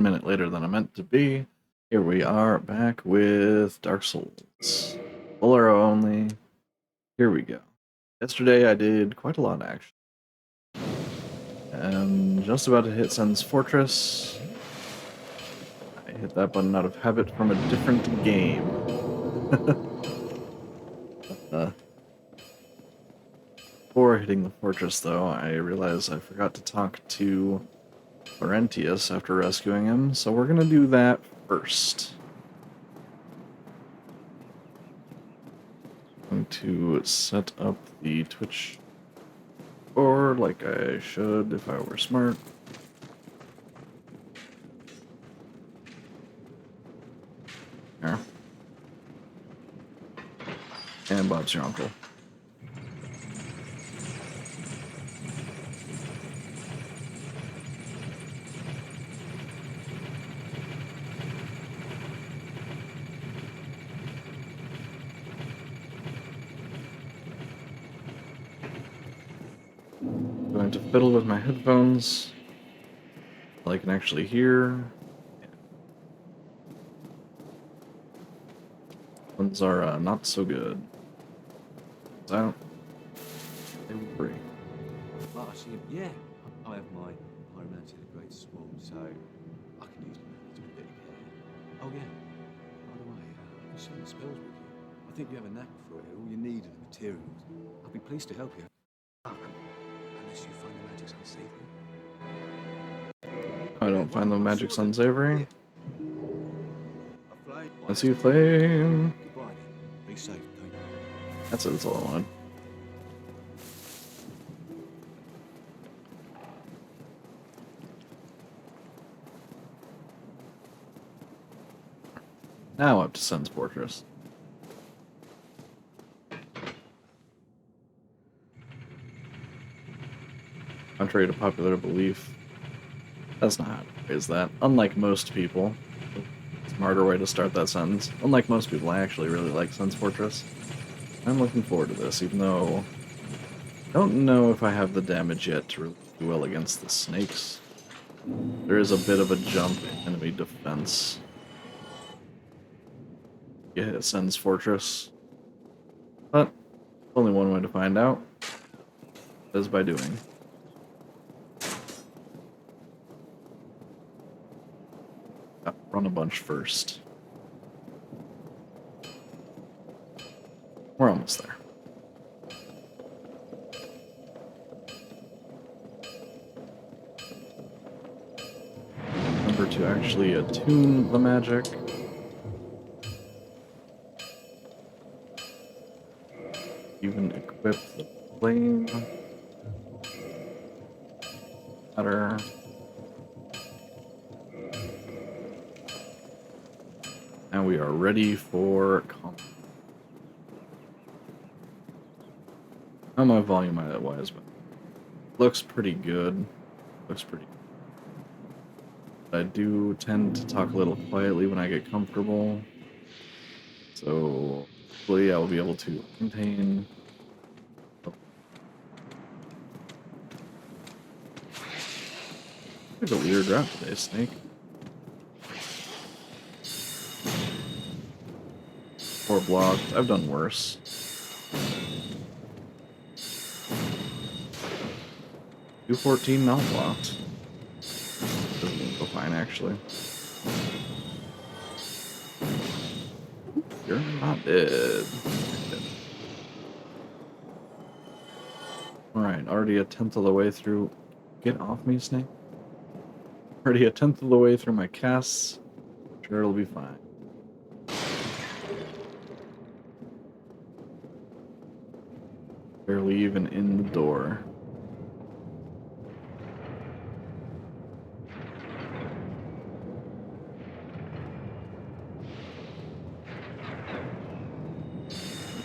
minute later than I meant to be. Here we are back with Dark Souls. Full arrow only. Here we go. Yesterday I did quite a lot actually. I'm just about to hit Sen's Fortress. I hit that button out of habit from a different game. Before hitting the fortress though, I realized I forgot to talk to Laurentius after rescuing him, so we're gonna do that first. I'm going to set up the Twitch board like I should if I were smart. There. And Bob's your uncle. I'm going to fiddle with my headphones so I can actually hear. Ones are not so good. I don't. They were free. Well, actually, yeah, I have my pyromancy in a great swarm, so I can use them to a bit of care. Oh yeah, by the way, I can share the spells with you. I think you have a knack for it. All you need are the materials. I'll be pleased to help you. Unless you find the magic's unsavory. I don't find the magic's unsavory. I see flame. Goodbye then. Be safe, Dana. That's it, that's all I wanted. Now up to Sen's Fortress. Contrary to popular belief, that's not how to phrase that. Unlike most people, smarter way to start that sentence. Unlike most people, I actually really like Sen's Fortress. I'm looking forward to this, even though I don't know if I have the damage yet to really do well against the snakes. There is a bit of a jump in enemy defense. You hit Sen's Fortress. But only one way to find out is by doing. Run a bunch first. We're almost there. Remember to actually attune the magic. Even equip the flame. Better. And we are ready for combat. How my volume wise, but looks pretty good. Looks pretty good. I do tend to talk a little quietly when I get comfortable. So hopefully I will be able to contain. There's a weird route today, Snake. Or blocked. I've done worse. $214 not blocked. Doesn't go fine, actually. You're not dead. Alright, already a tenth of the way through. Get off me, Snake. Already a tenth of the way through my casts. Sure, it'll be fine. Barely even in the door.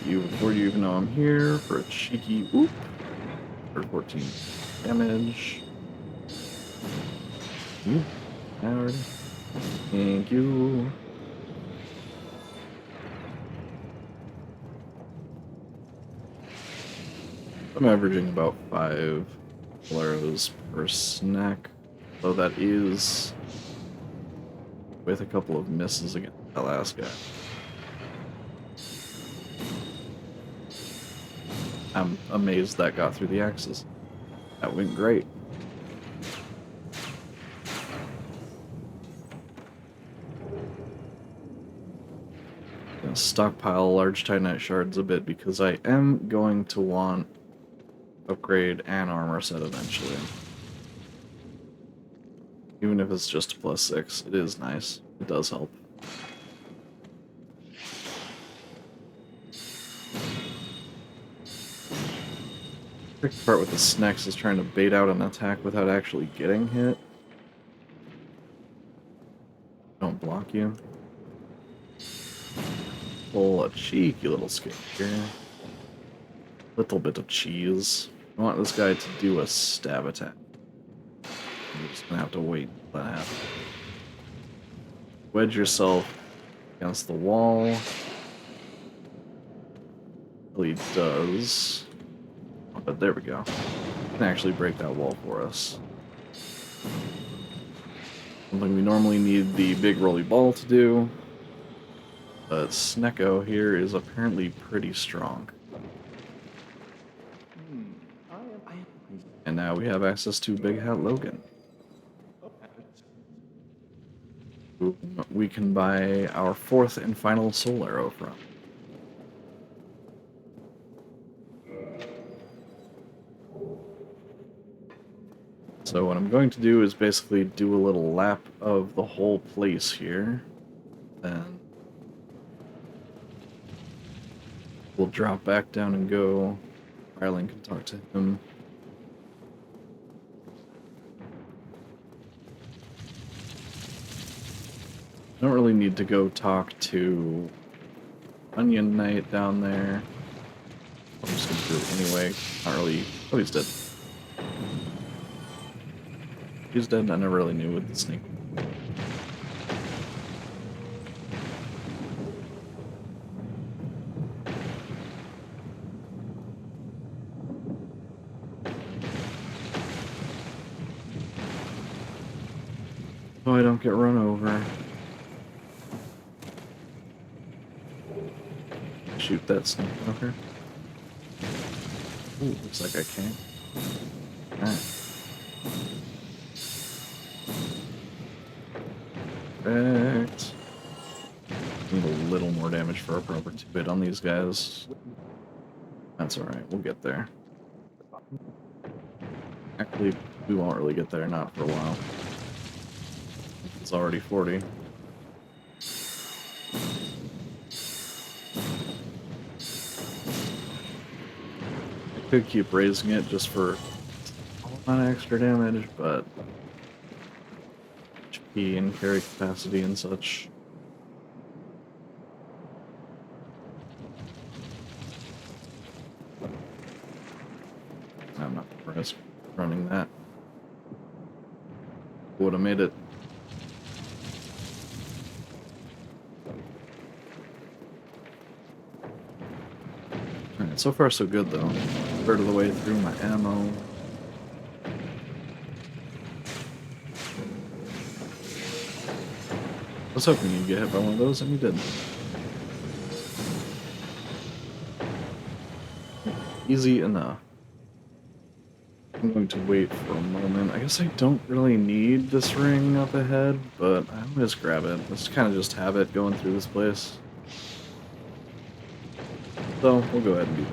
Before you even know I'm here for a cheeky whoop for 14 damage. Howard. Thank you. I'm averaging about 5 arrows per snack, though that is with a couple of misses against that last guy. I'm amazed that got through the axes. That went great. Gonna stockpile large Titanite shards a bit because I am going to want to upgrade an armor set eventually. Even if it's just a +6, it is nice. It does help. The tricky part with the Snex is trying to bait out an attack without actually getting hit. Don't block you. Pull a cheeky little skip here. Little bit of cheese. I want this guy to do a stab attack. You're just gonna have to wait until that happens. Wedge yourself against the wall. Really does. Oh, but there we go. Can actually break that wall for us. Something we normally need the big rolly ball to do. But Snecko here is apparently pretty strong. And now we have access to Big Hat Logan, who we can buy our 4th and final soul arrow from. So what I'm going to do is basically do a little lap of the whole place here. Then we'll drop back down and go. Rylan can talk to him. I don't really need to go talk to Onion Knight down there. I'm just gonna do it anyway. Not really. Oh, he's dead. He's dead. I never really knew with the snake. Oh, I don't get run over. Shoot that snake fucker. Ooh, looks like I can. Alright. Perfect. Need a little more damage for a proper 2-hit on these guys. That's alright, we'll get there. Actually, we won't really get there, not for a while. It's already 40. I could keep raising it just for a lot of extra damage, but HP and carry capacity and such. I'm not going to risk running that. Would have made it. Alright, so far so good though. Third of the way through my ammo. I was hoping you'd get hit by one of those, and you didn't. Easy enough. I'm going to wait for a moment. I guess I don't really need this ring up ahead, but I always grab it. Let's kind of just have it going through this place. So, we'll go ahead and do it.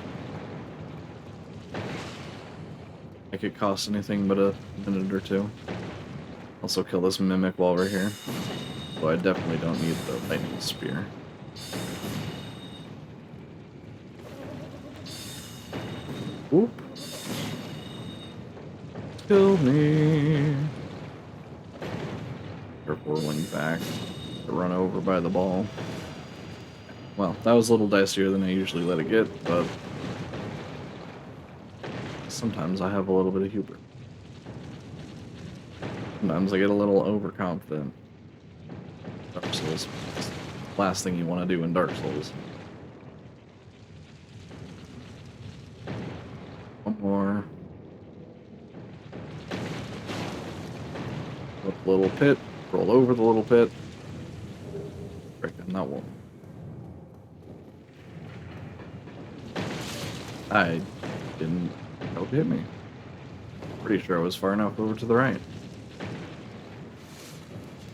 Make it cost anything but a minute or two. Also kill this mimic while we're here. So I definitely don't need the lightning spear. Whoop. Kill me. They're whirling back to run over by the ball. Well, that was a little dicier than I usually let it get, but sometimes I have a little bit of hubris. Sometimes I get a little overconfident. Dark Souls. Last thing you want to do in Dark Souls. One more. Up the little pit. Roll over the little pit. from that wall. I didn't hope it hit me. Pretty sure I was far enough over to the right.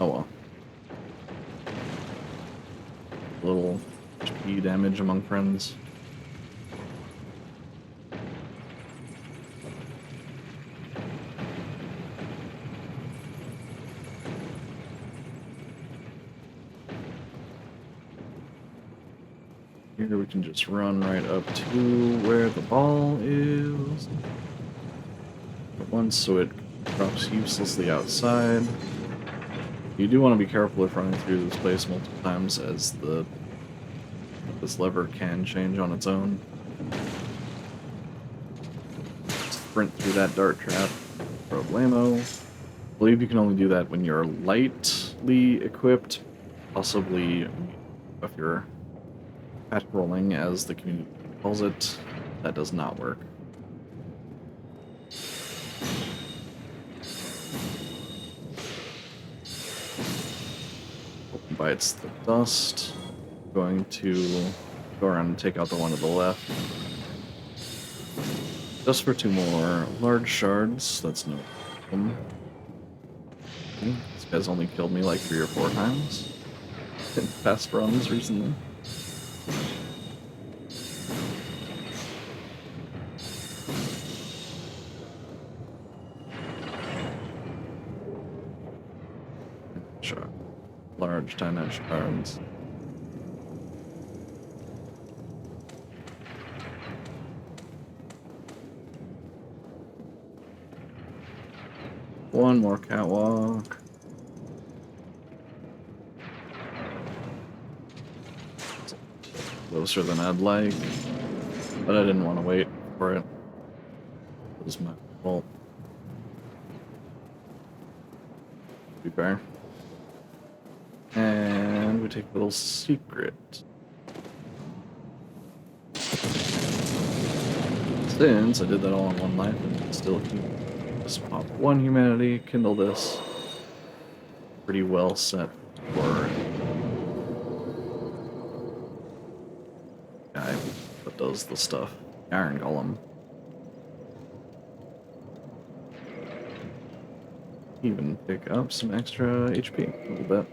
Oh well. A little HP damage among friends. Here we can just run right up to where the ball is. At once, so it drops uselessly outside. You do want to be careful if running through this place multiple times, as this lever can change on its own. Sprint through that dart trap. Problemo. I believe you can only do that when you're lightly equipped, possibly if you're patrolling, as the community calls it. That does not work. Bites the dust. Going to go around and take out the one to the left. Just for 2 more large shards. That's no problem. Okay. This guy's only killed me like 3 or 4 times in past runs recently. Sure. Large 10-inch shards. One more catwalk. Closer than I'd like, but I didn't want to wait for it. It was my fault. To be fair. And we take a little secret. Since I did that all in 1 life and still keep just pop 1 humanity, kindle this. Pretty well set for guy that does the stuff. Iron Golem. Even pick up some extra HP a little bit.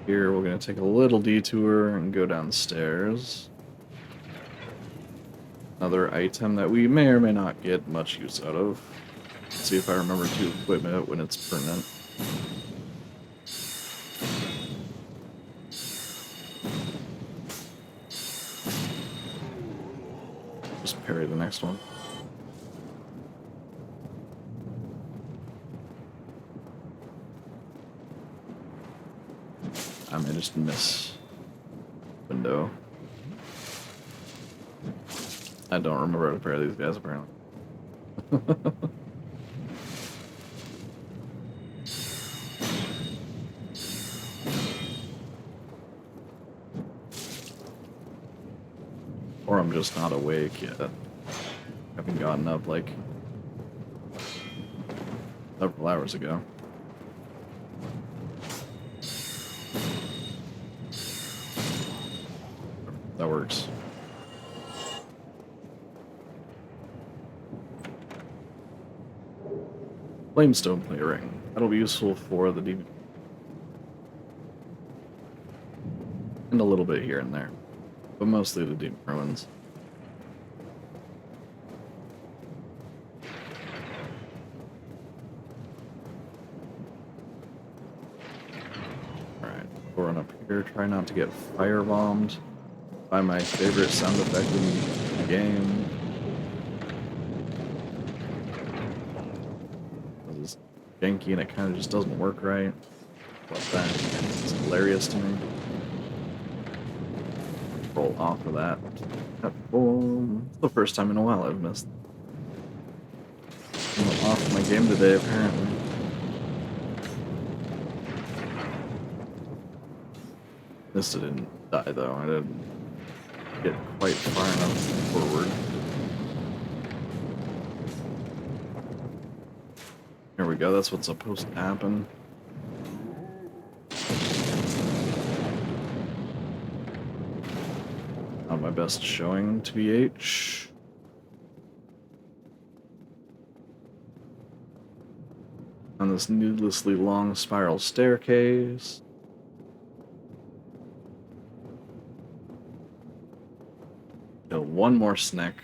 Here we're going to take a little detour and go downstairs. Another item that we may or may not get much use out of. Let's see if I remember to equip it when it's permanent. Just parry the next one. I may just miss window. I don't remember how to parry these guys apparently. Or I'm just not awake yet. I haven't gotten up like several hours ago. That works. Flamestone plate ring. That'll be useful for the demon. And a little bit here and there. But mostly the demon ruins. Alright, we'll run up here. Try not to get firebombed by my favorite sound effect in the game. It's janky and it kind of just doesn't work right. But that it's hilarious to me. Roll off of that. Boom. It's the first time in a while I've missed. I'm off my game today, apparently. This didn't die though. I didn't get quite far enough forward. Here we go, that's what's supposed to happen. Not my best showing, TBH. On this needlessly long spiral staircase. Kill one more snack.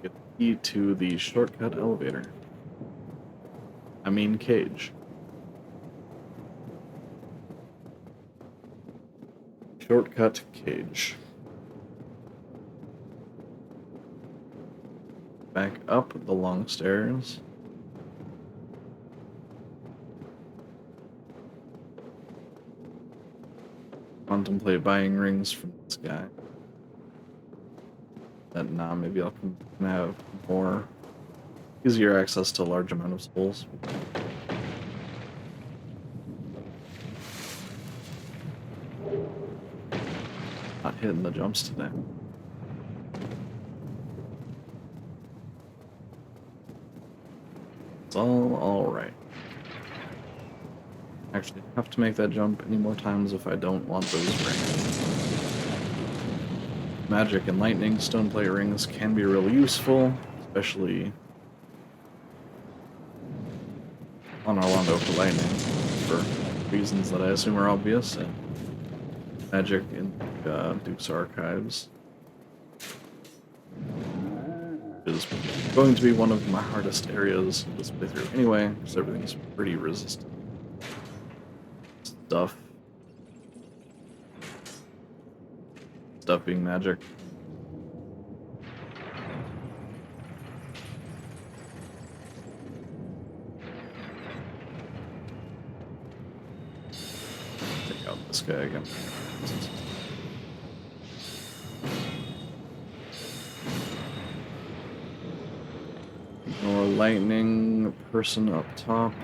Get the key to the shortcut elevator. I mean cage. Shortcut cage. Back up the long stairs. Contemplate buying rings from this guy. Nah, maybe I can have more easier access to a large amount of souls. Not hitting the jumps today. It's all alright. Actually, have to make that jump any more times if I don't want those rings. Magic and lightning stoneplate rings can be really useful, especially on our Londo for lightning, for reasons that I assume are obvious, and magic in Duke's Archives is going to be one of my hardest areas of this playthrough anyway, because everything's pretty resistant. Stuff being magic. Take out this guy again. Ignore lightning person up top.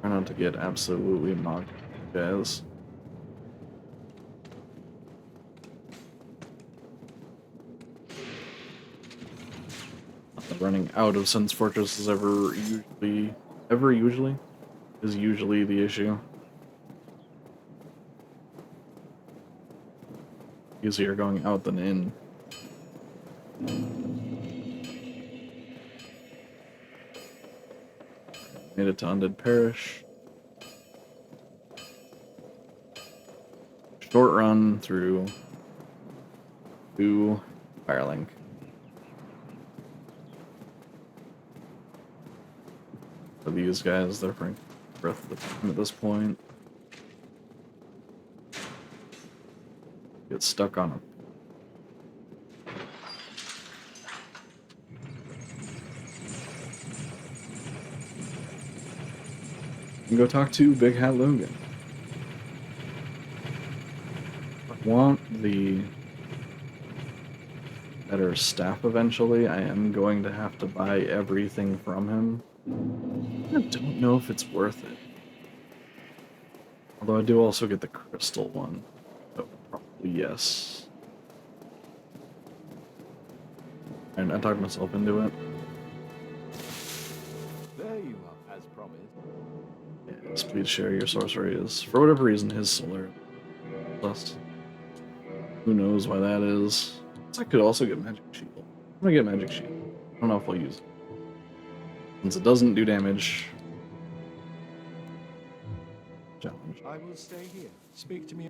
Try not to get absolutely mocked, guys. Running out of Sense Fortress is usually the issue. Easier going out than in. Made it to Undead Parish. Short run through 2 Firelink. For these guys, they're for breath of the time at this point. Get stuck on them. And go talk to Big Hat Logan. I want the better staff eventually. I am going to have to buy everything from him. I don't know if it's worth it. Although I do also get the crystal one. So probably yes. And I talked myself into it. There you are, as promised. Yes, please share your sorcery is, for whatever reason, his solar plus. Who knows why that is. I could also get Magic Shield. I'm gonna get Magic Shield. I don't know if I'll use it. Since it doesn't do damage. Challenge. I will stay here. Speak to me.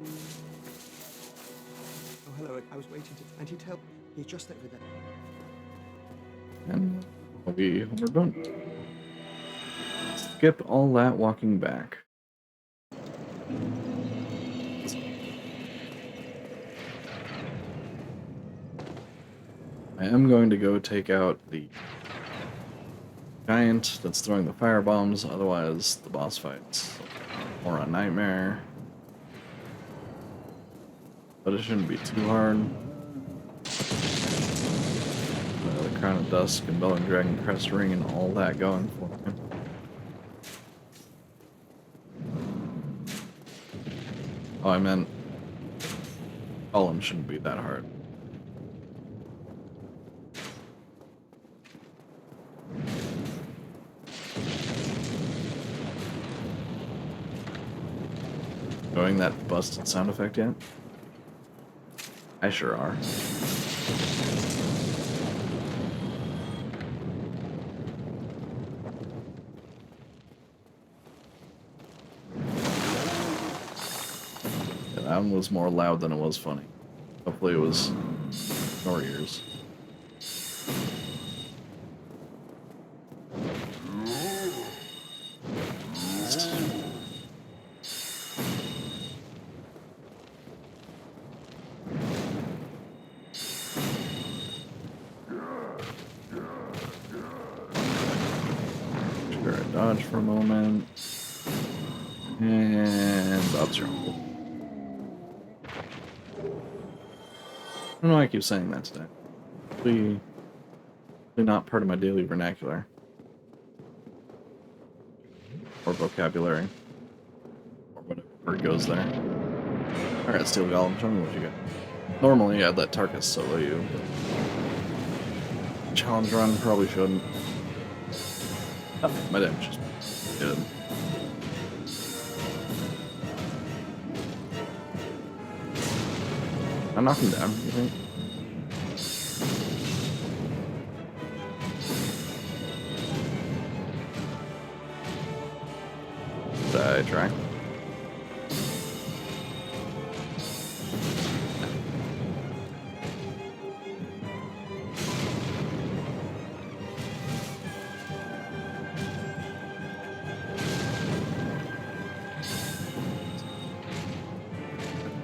Oh, hello. I was waiting to... And he'd help. He's just over there. And we're done. Skip all that walking back. I am going to go take out the giant that's throwing the fire bombs, otherwise the boss fights or a nightmare. But it shouldn't be too hard. The Crown of Dusk and Belling Dragon Crest Ring and all that going for me. Oh, I meant Column shouldn't be that hard. Going that busted sound effect yet? I sure are. Yeah, that one was more loud than it was funny. Hopefully it was your ears. Sure, dodge for a moment. And that's your hole. I don't know why I keep saying that today. Really not part of my daily vernacular. Or vocabulary. Or whatever word goes there. Alright, Steel Golem, tell me what you got. Normally I'd let Tarkus solo you, but challenge run probably shouldn't. Oh, my damage is good. I knock him down, you think? Did I try?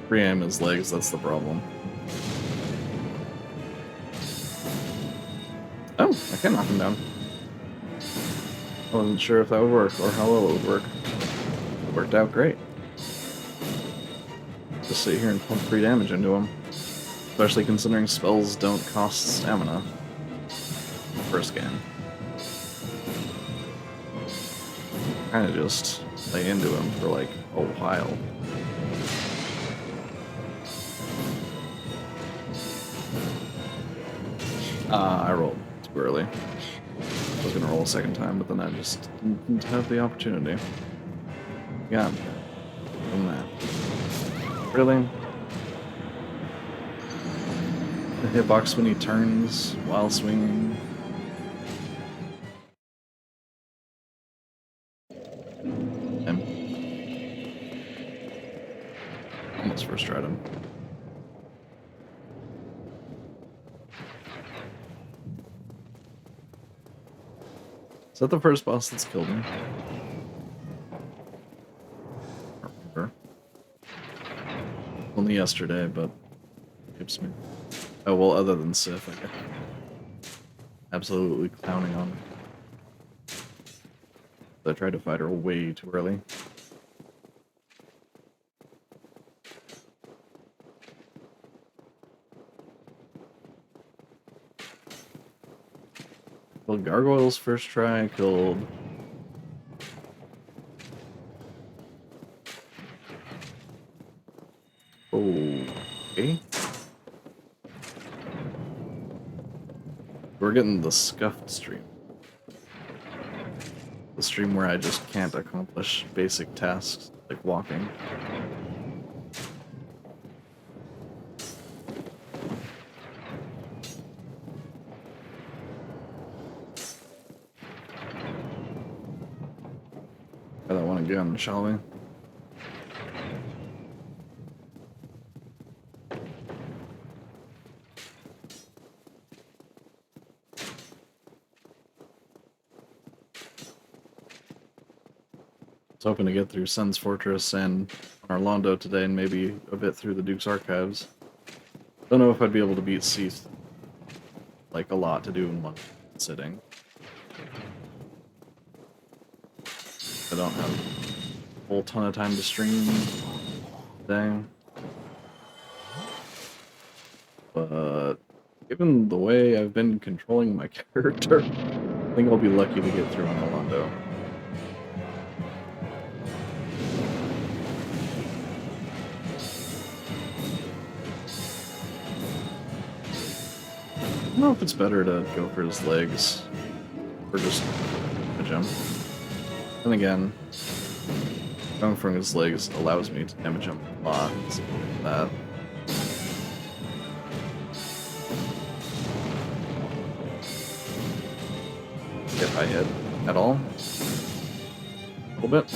3am his legs, that's the problem. Oh, I can knock him down. I wasn't sure if that would work or how well it would work. It worked out great. Just sit here and pump free damage into him. Especially considering spells don't cost stamina. First game. Kinda just lay into him for like a while. I rolled too early. I was gonna roll a second time, but then I just didn't have the opportunity. Yeah, from that. Really? The hitbox when he turns while swinging. And almost first tried him. Is that the first boss that's killed him? I don't remember. Only yesterday, but keeps me. Oh well, other than Sif, I guess. Absolutely clowning on her. I tried to fight her way too early. Killed Gargoyles first try, killed... Okay. We're getting the scuffed stream. The stream where I just can't accomplish basic tasks, like walking. Try that one again, shall we? I was hoping to get through Sen's Fortress and our Londo today, and maybe a bit through the Duke's Archives. Don't know if I'd be able to beat Seath. Like, a lot to do in one sitting. I don't have a whole ton of time to stream today. But given the way I've been controlling my character, I think I'll be lucky to get through on Londo. don't know if it's better to go for his legs or just damage him. And again, going for his legs allows me to damage him a lot. So that. If I hit at all. A little bit.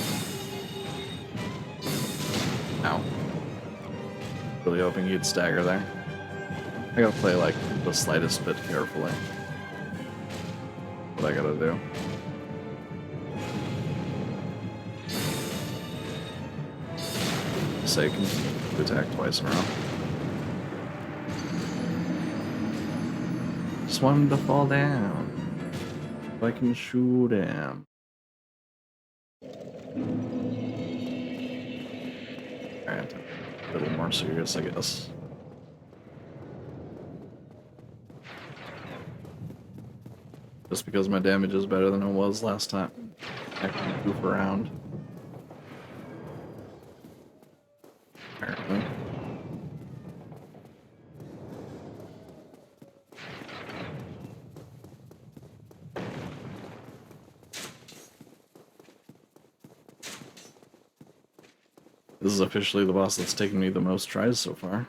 Ow. Really hoping he'd stagger there. I gotta play like the slightest bit carefully. What I gotta do. Sake to attack twice in a row. Just want him to fall down. So I can shoot him. Alright, a little more serious, I guess. Just because my damage is better than it was last time. I can goof around. Apparently. This is officially the boss that's taken me the most tries so far.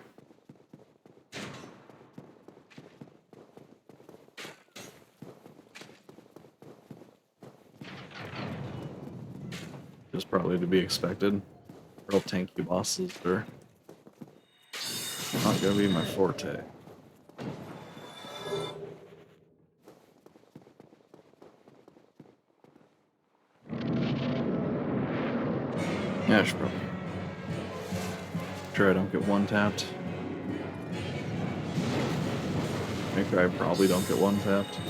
Is probably to be expected. Real tanky bosses are not gonna be my forte. Yeah, I should probably. Sure I don't get one tapped. Make sure I probably don't get one tapped.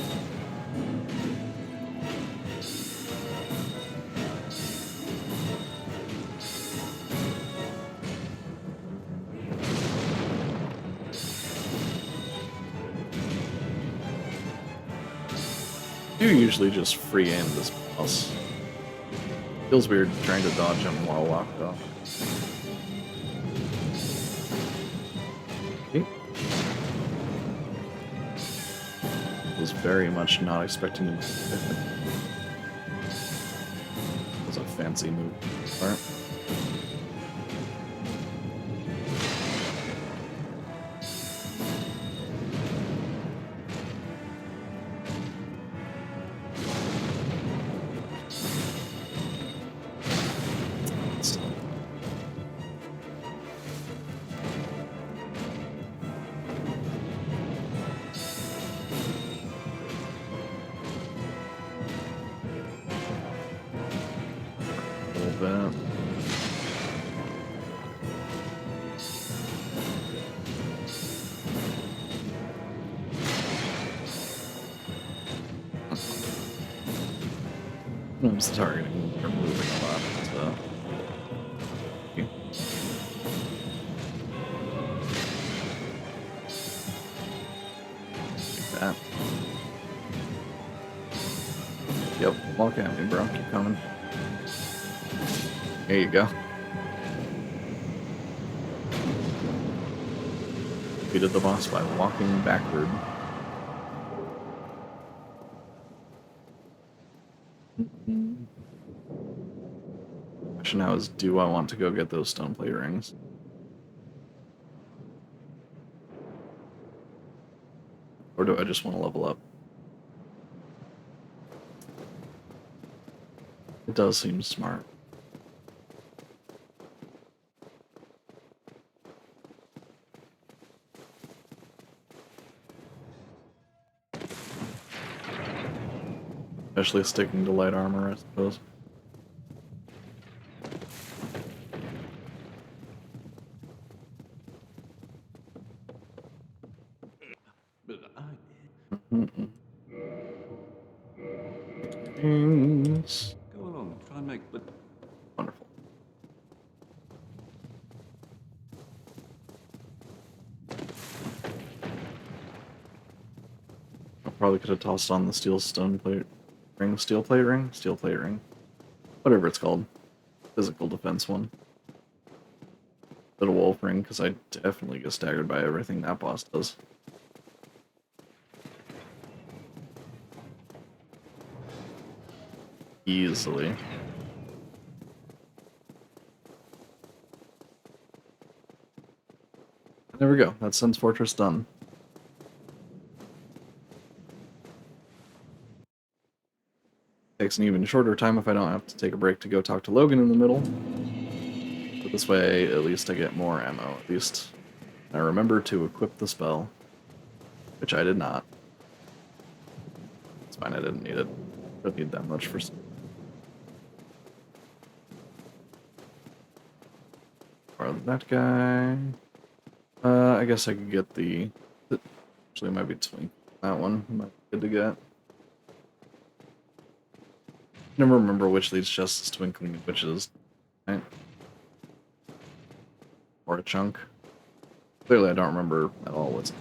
You usually just free aim this boss. Feels weird trying to dodge him while locked off. Okay. Was very much not expecting him to hit him. That was a fancy move. Alright. That. I'm just targeting or moving a lot, so. Okay. Like that. Yep, walk at me, bro. Keep coming. There you go. Defeated the boss by walking backward. Question now is, do I want to go get those stone plate rings? Or do I just want to level up? It does seem smart. Especially sticking to light armor, I suppose. But go along, try and make. But Wonderful. I probably could have tossed on the steel plate ring, whatever it's called, physical defense one. Little wolf ring, because I definitely get staggered by everything that boss does. Easily. There we go. That's Sun's Fortress done. Takes an even shorter time if I don't have to take a break to go talk to Logan in the middle. But this way, at least I get more ammo. At least I remember to equip the spell, which I did not. It's fine, I didn't need it. Don't need that much for... Or that guy... I guess I could get the... Actually, it might be Twink. That one might be good to get. Never remember which of these chests is Twinkling and which is... Right? Or a chunk. Clearly I don't remember at all what's...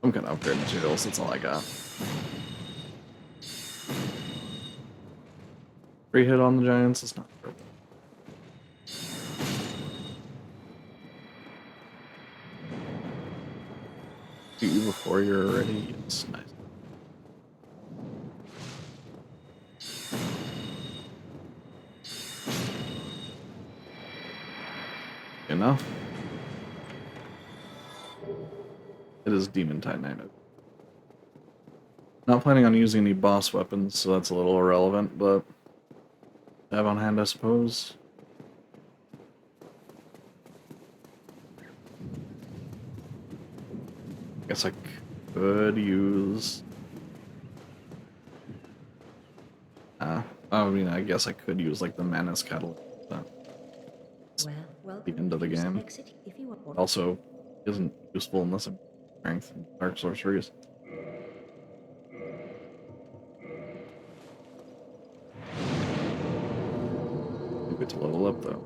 I'm gonna upgrade materials, that's all I got. Free hit on the giants is not terrible. You before you're ready. Yes, nice. Enough. It is Demon Titanite. Not planning on using any boss weapons, so that's a little irrelevant, but have on hand, I suppose. Guess I could use... I mean, I guess I could use, like, the Manus Catalyst. The end of the game. Also, isn't useful unless I'm strength and dark sorceries. You get to level up, though.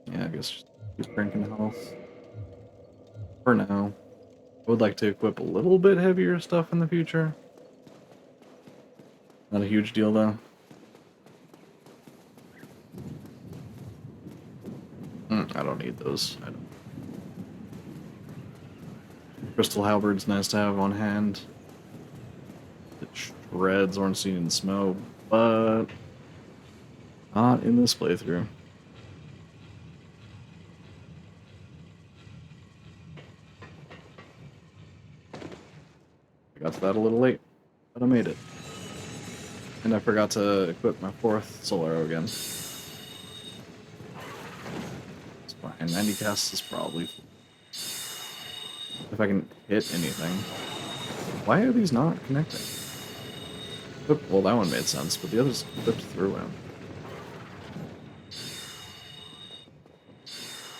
Yeah, I guess just keep drinking health. For now. I would like to equip a little bit heavier stuff in the future. Not a huge deal, though. I don't need those. I don't. Crystal Halberd's nice to have on hand. It shreds Ornstein and smoke, but not in this playthrough. I got to that a little late, but I made it. And I forgot to equip my 4th soul arrow again. It's fine. 90 casts is probably... If I can hit anything. Why are these not connecting? Well, that one made sense, but the others flipped through him.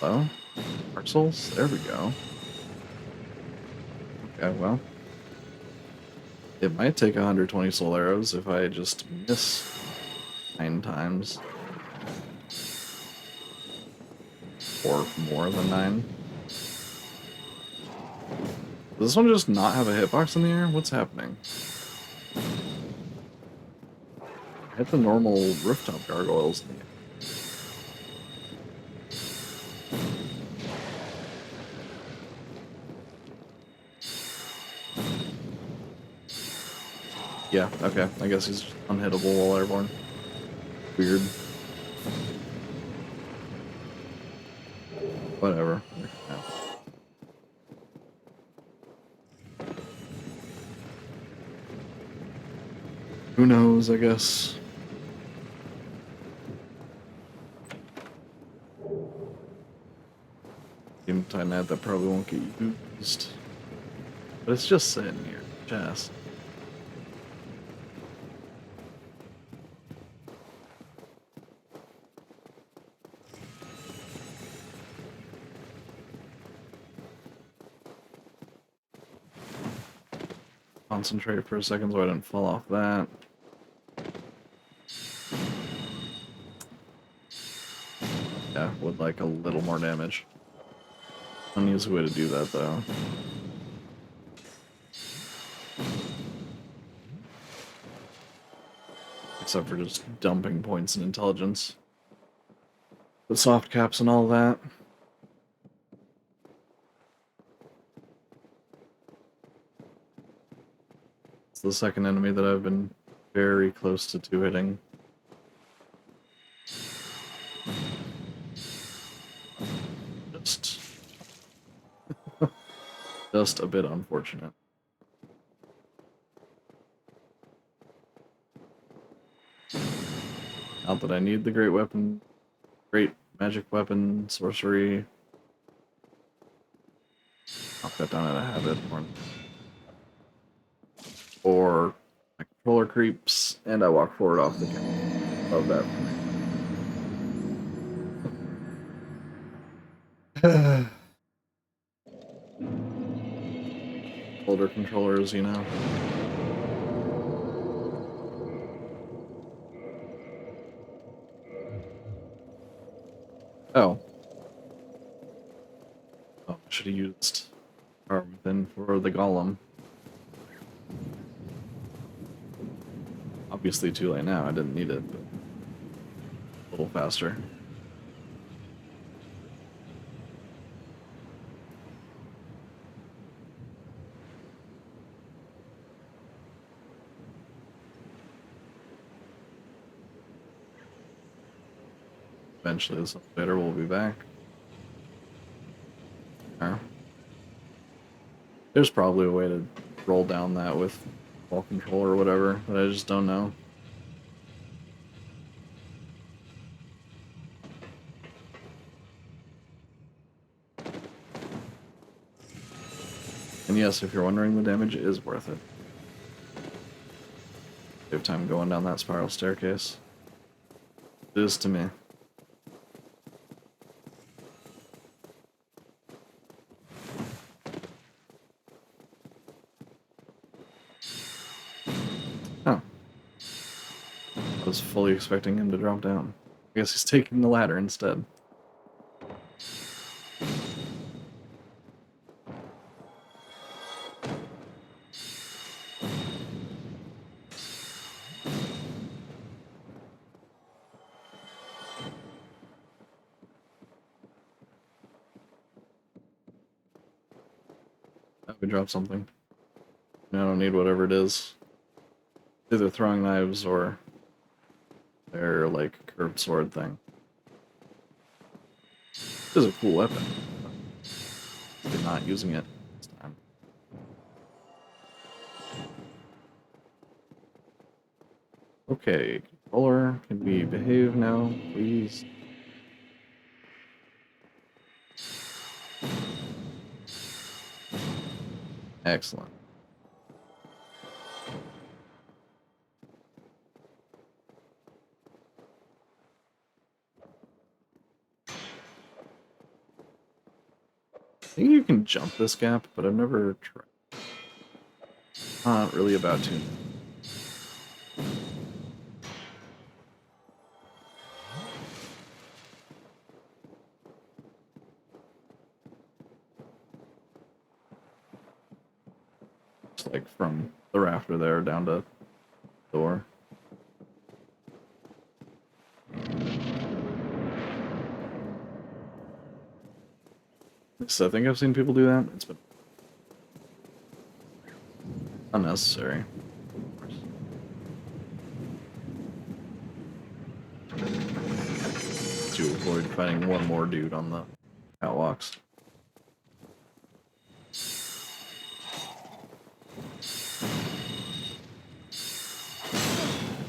Hello? Dark Souls? There we go. Okay, well. It might take 120 soul arrows if I just miss 9 times. Or more than 9. Does this one just not have a hitbox in the air? What's happening? I hit the normal rooftop gargoyles in the air. Yeah, okay. I guess he's unhittable while airborne. Weird. Whatever. Yeah. Who knows, I guess. Game time that probably won't get used. But it's just sitting here. Chest. Concentrate for a second so I didn't fall off that. Yeah, would like a little more damage. Uneasy way to do that though. Except for just dumping points in intelligence. The soft caps and all that. It's the second enemy that I've been very close to two-hitting. Just a bit unfortunate. Not that I need the great weapon, great magic weapon, sorcery. I'll cut down at a habit, or my controller creeps, and I walk forward off the camera. Love that. Older controllers, you know. Oh. Oh, I should have used Power Within for the golem. Obviously too late now, I didn't need it, but a little faster. Eventually this elevator will be back. There's probably a way to roll down that with ball control or whatever, but I just don't know. And yes, if you're wondering, the damage is worth it. Save time going down that spiral staircase. It is to me. Oh. I was fully expecting him to drop down. I guess he's taking the ladder instead. We dropped something. I don't need whatever it is. Either throwing knives or their, like, curved sword thing. This is a cool weapon. But not using it this time. Okay, controller, can we behave now, please? Excellent. I think you can jump this gap, but I've never tried. Not really about to. It's like from the rafter there down to the door. So I think I've seen people do that. It's been unnecessary. To avoid fighting one more dude on the catwalks.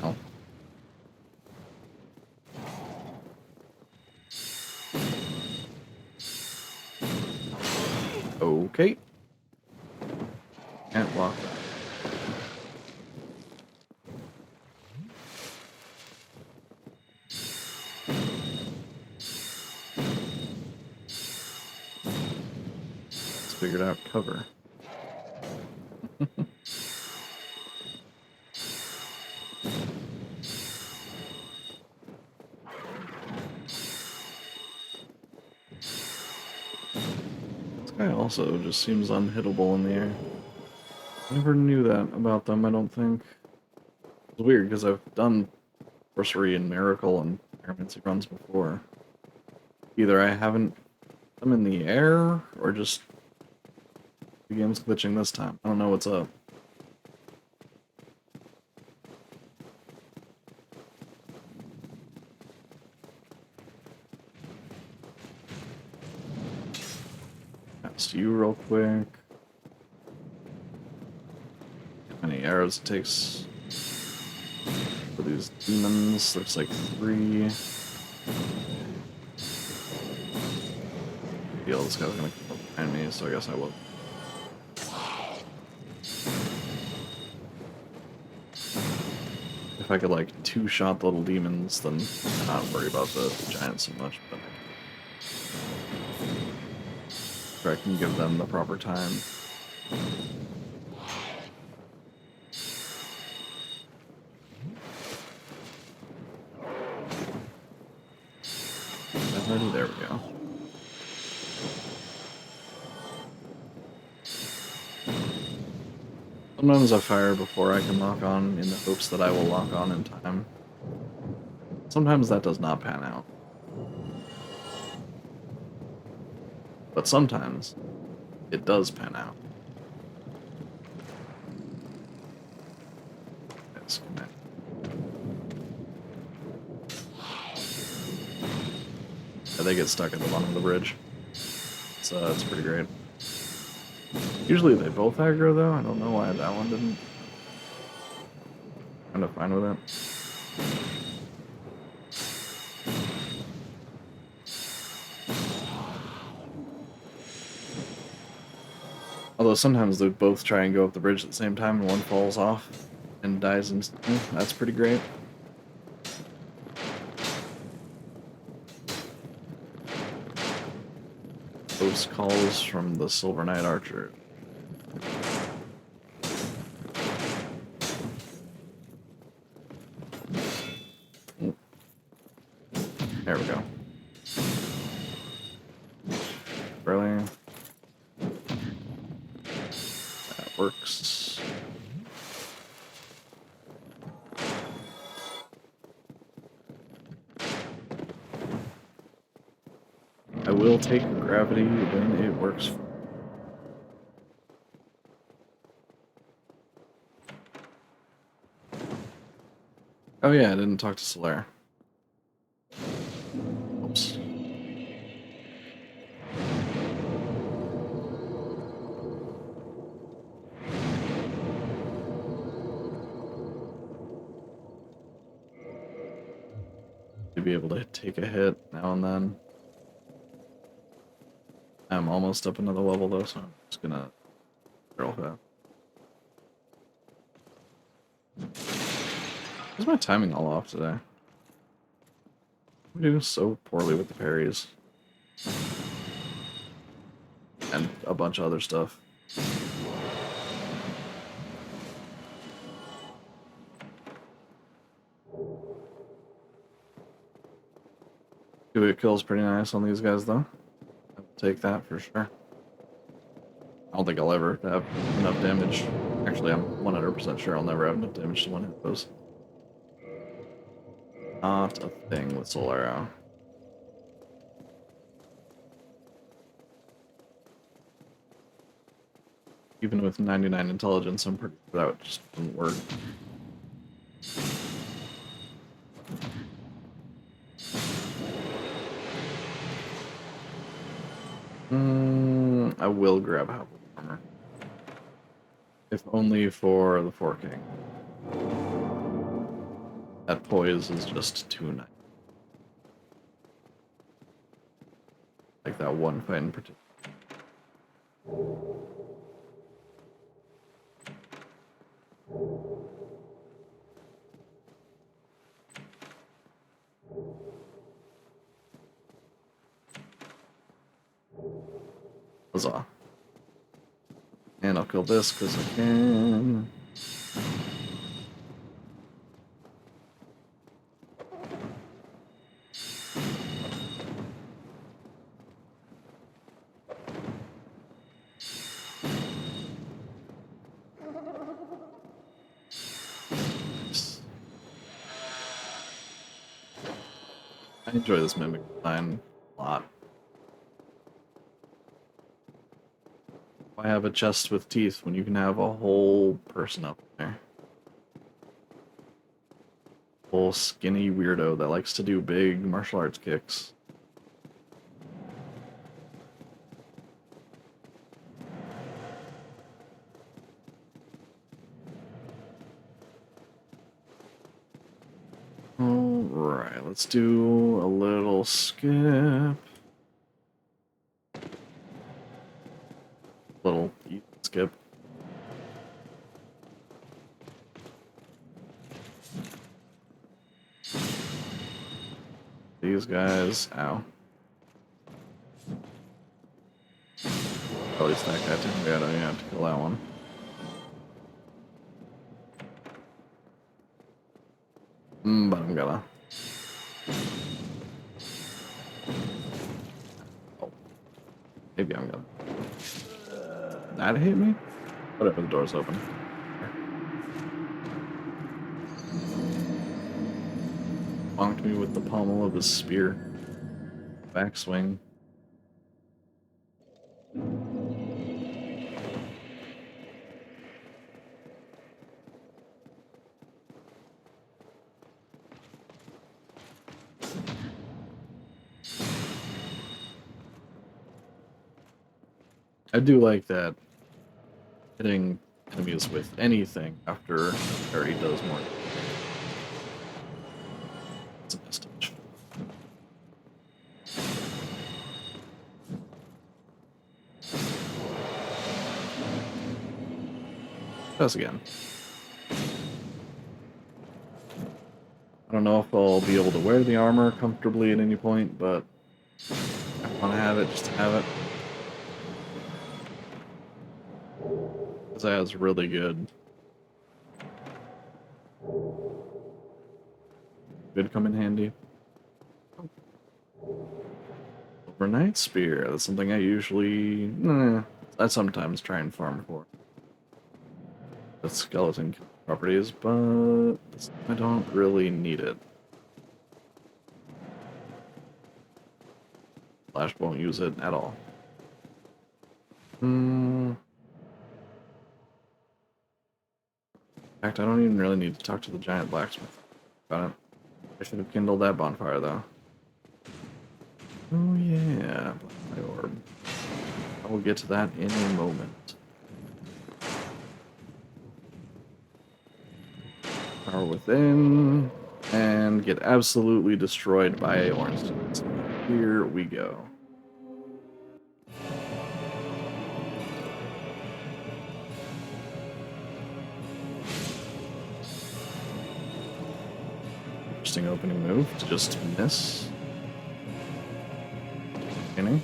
Oh. Okay. Can't block that. Figured out cover. This guy also just seems unhittable in the air. I never knew that about them, I don't think. It's weird because I've done Sorcery and Miracle and Pyromancy runs before. Either I haven't them in the air or just the game's glitching this time. I don't know what's up. Just you real quick. How many arrows it takes for these demons? Looks like 3. Feel this guy's gonna come up behind me, so I guess I will. If I could like 2-shot the little demons, then I'm not worry about the giants so much, but if I can give them the proper time. Already, there we go. Sometimes I fire before I can lock on in the hopes that I will lock on in time. Sometimes that does not pan out. But sometimes it does pan out. Disconnect. Yeah, they get stuck at the bottom of the bridge. So that's pretty great. Usually they both aggro though. I don't know why that one didn't. Kind of fine with it. Although sometimes they both try and go up the bridge at the same time and one falls off and dies instantly. That's pretty great. Close calls from the Silver Knight Archer. There we go. Really? That works. I will take gravity when it works. Oh yeah, I didn't talk to Solaire. Oops. To be able to take a hit now and then. I'm almost up another level though, so I'm just gonna barrel that. Why's my timing all off today? I'm doing so poorly with the parries. And a bunch of other stuff. Two-hit kill's pretty nice on these guys though. I'll take that for sure. I don't think I'll ever have enough damage. Actually, I'm 100% sure I'll never have enough damage to one-hit those. Not a thing with Soul Arrow. Even with 99 intelligence, I'm pretty sure that just wouldn't work. I will grab Half Armor. If only for the 4King. That poise is just too nice. Like that one fight in particular. Huzzah. And I'll kill this because I can. I enjoy this mimic design a lot. Why have a chest with teeth when you can have a whole person up there? Whole skinny weirdo that likes to do big martial arts kicks. Right, let's do a little skip. Little skip. These guys, ow. At least that guy took me out. I don't even have to kill that one. But I'm gonna. Oh. Maybe I'm gonna. That hit me? Whatever, the door's open. Bonked me with the pommel of his spear. Backswing. I do like that hitting enemies with anything after Harry does more. It's a nice touch. Does again. I don't know if I'll be able to wear the armor comfortably at any point, but I want to have it just to have it. Because that is really good. Could come in handy. Overnight Spear. That's something I usually... I sometimes try and farm for. The skeleton properties, but I don't really need it. Flash won't use it at all. In fact, I don't even really need to talk to the giant blacksmith about it. I should have kindled that bonfire, though. Oh yeah, my orb. I will get to that in a moment. Power within, and get absolutely destroyed by Ornstons. Here we go. Interesting opening move to just miss. Beginning.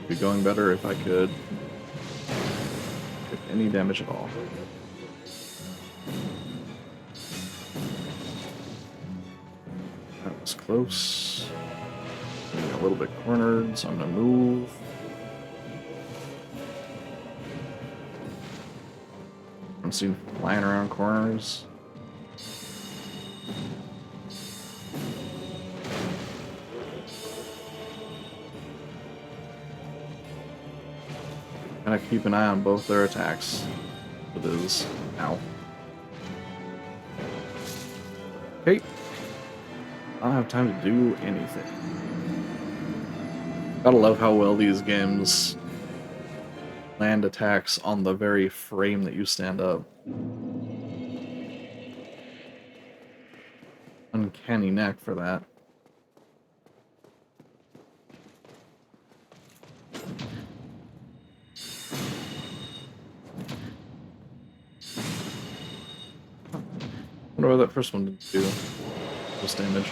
Be going better if I could get any damage at all. That was close. Getting a little bit cornered, so I'm gonna move. I'm seen flying around corners. Gotta keep an eye on both their attacks with his... Ow. Okay. I don't have time to do anything. Gotta love how well these games land attacks on the very frame that you stand up. Uncanny knack for that. I wonder what that first one did do. Just damage.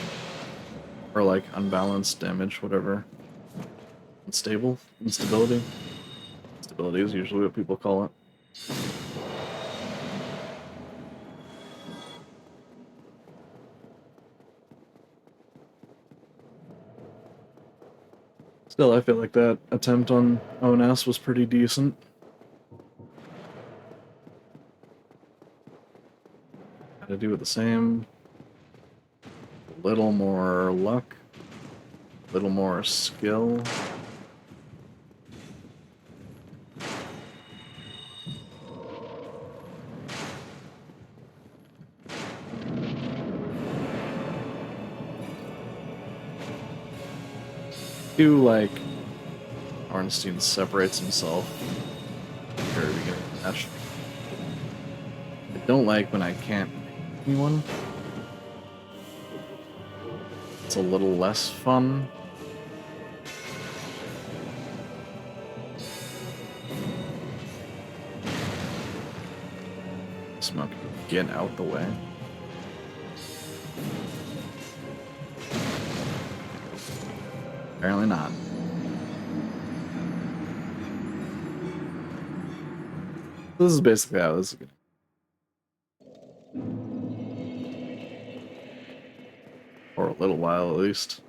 Or like unbalanced damage, whatever. Unstable? Instability? Instability is usually what people call it. Still, I feel like that attempt on ONS was pretty decent. Gotta do it the same. A little more luck. A little more skill. Do like Ornstein separates himself at the very beginning of the match. I don't like when I can't pick anyone. It's a little less fun. Smoke, get out the way. Apparently not. This is basically how this is going. For a little while at least.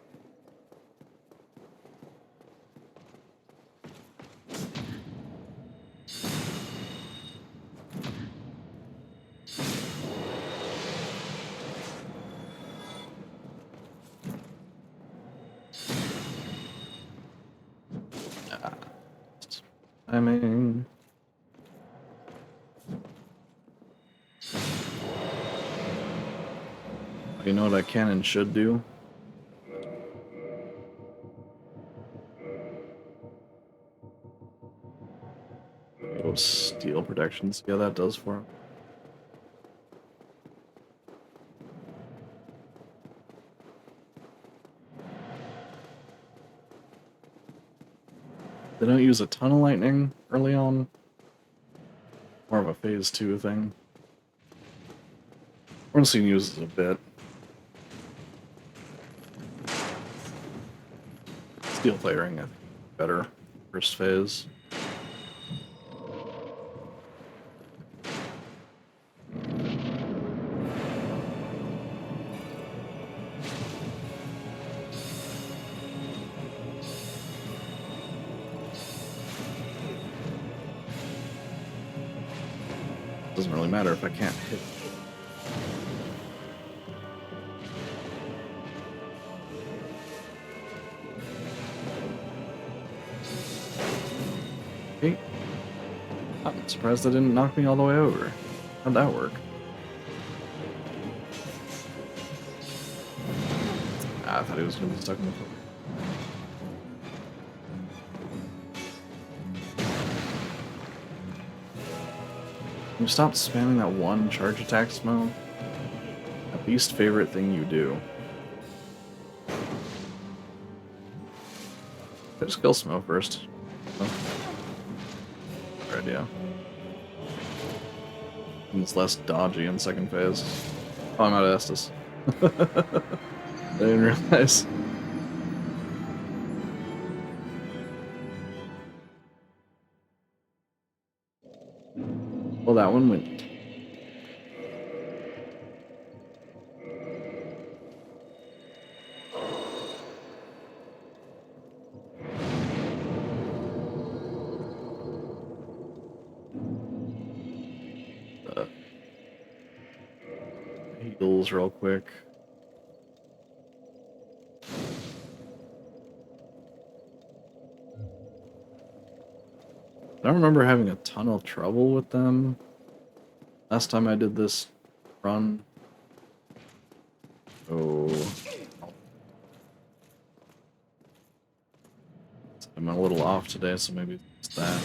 Timing. You know what I can and should do? Oh, steel protections. Yeah, that does for him. They don't use a ton of lightning early on. More of a phase 2 thing. Ornstein uses a bit. Steel layering, I think, better first phase. Doesn't really matter if I can't hit. Okay. I'm surprised that didn't knock me all the way over. How'd that work? I thought he was going to be stuck in the floor. Can you stop spamming that one charge attack smell? My least favorite thing you do. Just kill Smo first. Oh. Good idea. And it's less dodgy in second phase. Oh, I'm out of Estus. I didn't realize. Well, that one went. Heals real quick. I don't remember having a ton of trouble with them last time I did this run. Oh. I'm a little off today, so maybe it's that.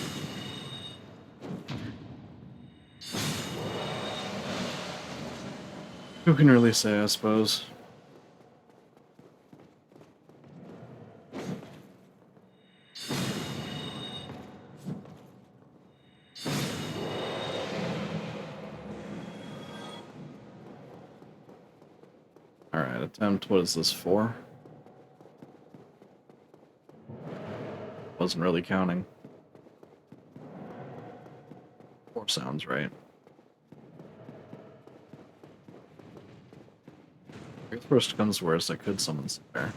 Who can really say, I suppose? Alright, attempt, what is this, 4? Wasn't really counting. 4 sounds right. If worst comes to worst, I could summon Spare.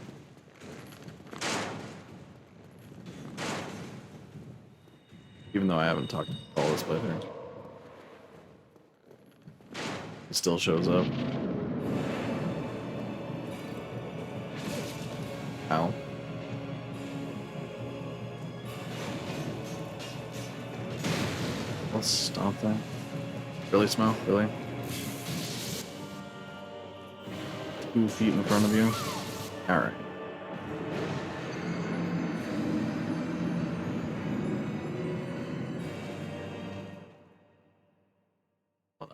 Even though I haven't talked to all this playthrough. He still shows up. Ow. Let's stop that. Really, Smo? Really? 2 feet in front of you? Alright.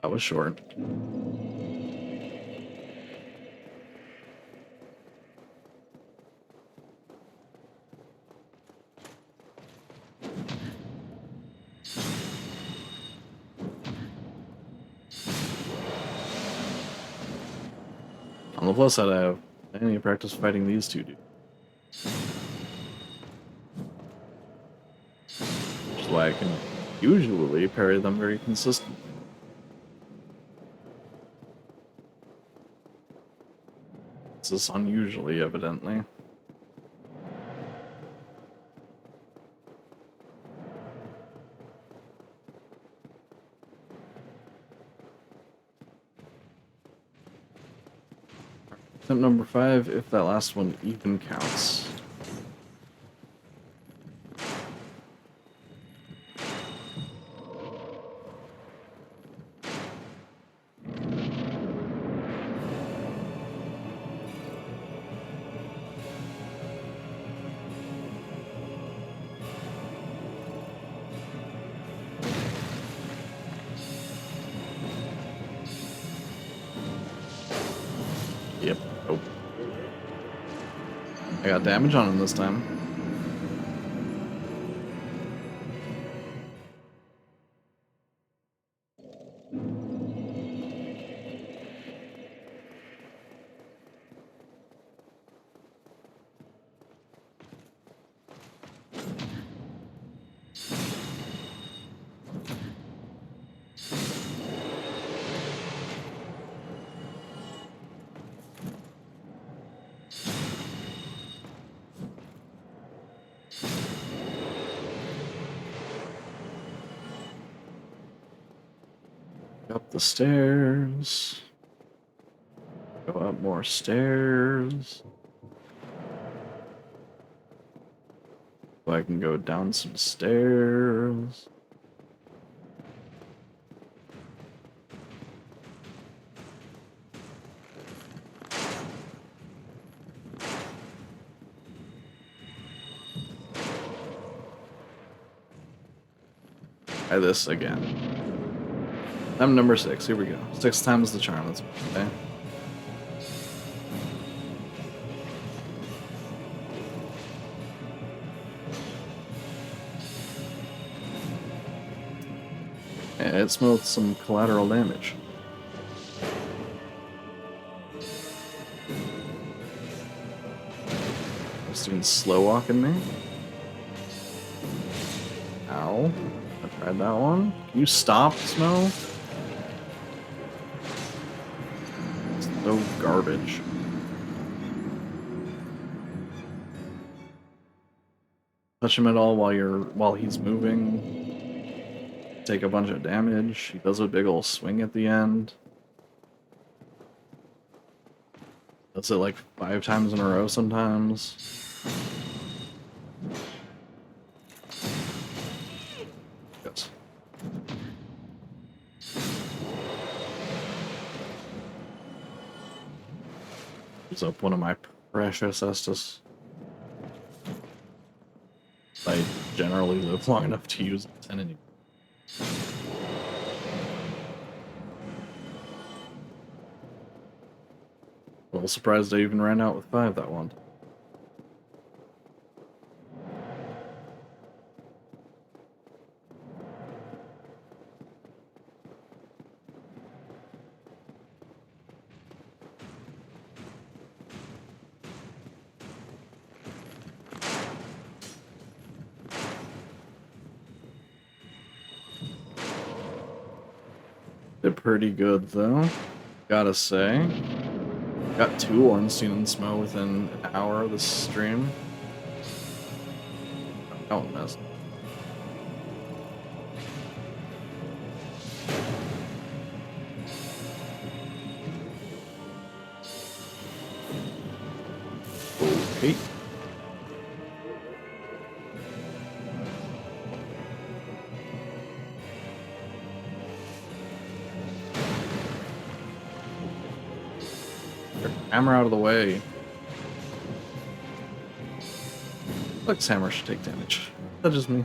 That was short. On the plus side, I have any practice fighting these two dudes. Which is why I can usually parry them very consistently. This is unusually, evidently. Attempt number 5, if that last one even counts. Yep. Oh. I got damage on him this time. Up the stairs. Go up more stairs. So I can go down some stairs. Try this again. I'm number 6. Here we go. 6 times the charm. That's okay. Yeah, it smelled some collateral damage. This dude's slow walking me. Ow. I tried that one. Can you stop, Snow? So garbage. Touch him at all while he's moving. Take a bunch of damage. He does a big ol' swing at the end. Does it like 5 times in a row sometimes. Yes. Use up one of my precious Estus. I generally live long enough to use it anyway. A little surprised I even ran out with 5 that one. Did pretty good though, gotta say. Got 2 Ornstein and Smo within an hour of the stream. Don't miss. Okay. Hammer out of the way. Looks hammer should take damage. That's just me.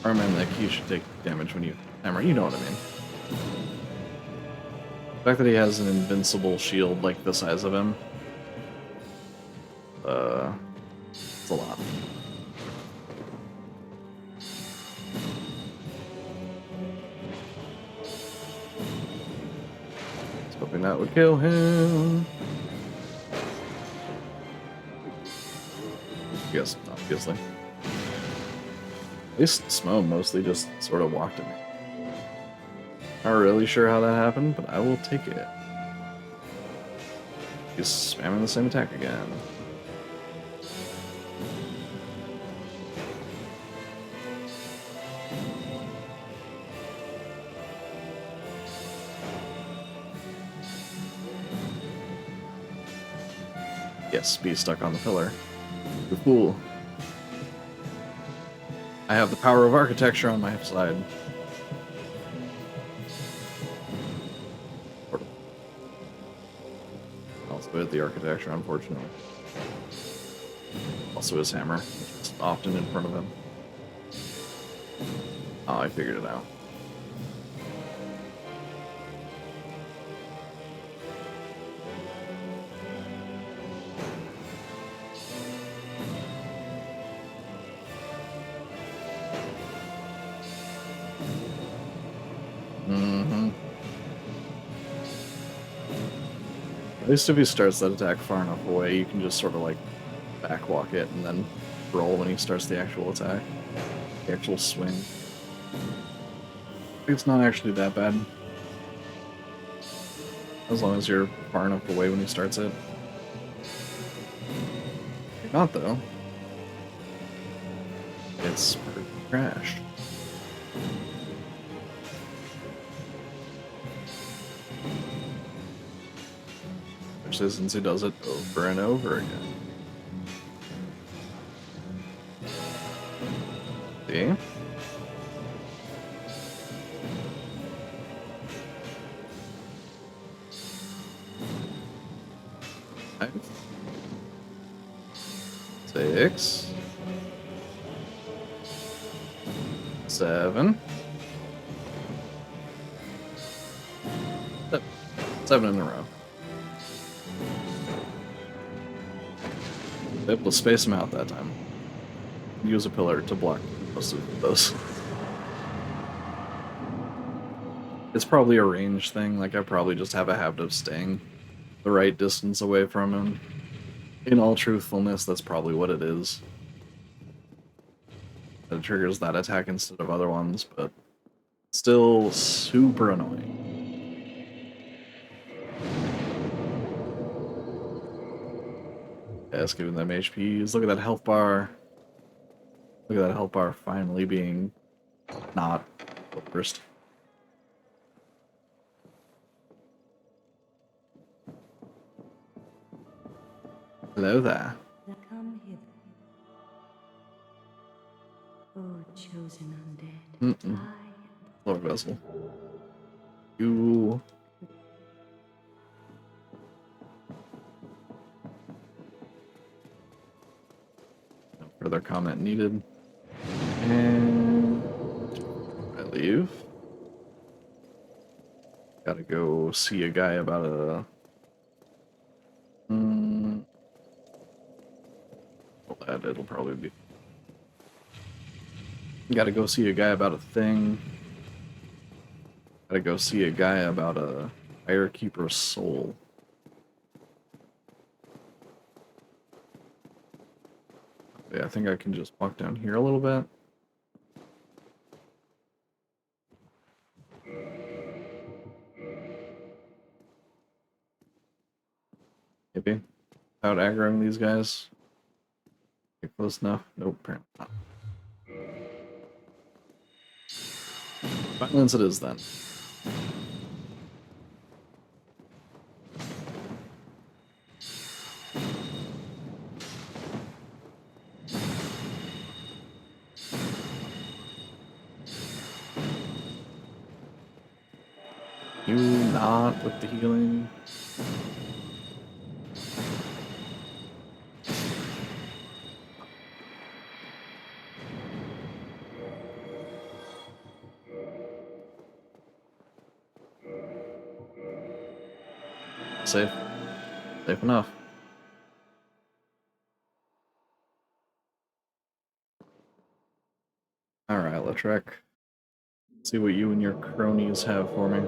Or man, that key should take damage when you hammer, you know what I mean. The fact that he has an invincible shield like the size of him, it's a lot. I was hoping that would kill him. Yes, obviously. At least Smo mostly just sort of walked at me. Not really sure how that happened, but I will take it. He's spamming the same attack again. Yes, be stuck on the pillar. You fool. I have the power of architecture on my side. Also with the architecture, unfortunately. Also his hammer, which is often in front of him. Oh, I figured it out. At least if he starts that attack far enough away, you can just sort of like backwalk it and then roll when he starts the actual attack. The actual swing. It's not actually that bad. As long as you're far enough away when he starts it. If you're not though, it's pretty trash. Especially since he does it over and over again. See? Five, 6, 7, 7 in a row. Able to space him out that time. Use a pillar to block most of those. It's probably a range thing, like I probably just have a habit of staying the right distance away from him. In all truthfulness, that's probably what it is. It triggers that attack instead of other ones, but still super annoying. Yes, giving them HPs. Look at that health bar. Look at that health bar finally being not the worst. Hello there. Come hither. Oh, chosen undead. Lord Vessel. You. No further comment needed. And I leave. Gotta go see a guy about a. Well, it'll probably be. Gotta go see a guy about a thing. Gotta go see a guy about a Firekeeper's soul. Yeah, I think I can just walk down here a little bit. Maybe. Without aggroing these guys. Get close enough? Nope, apparently not. Violence it is then. You not with the healing. safe. Safe enough. Alright, Lautrec. See what you and your cronies have for me.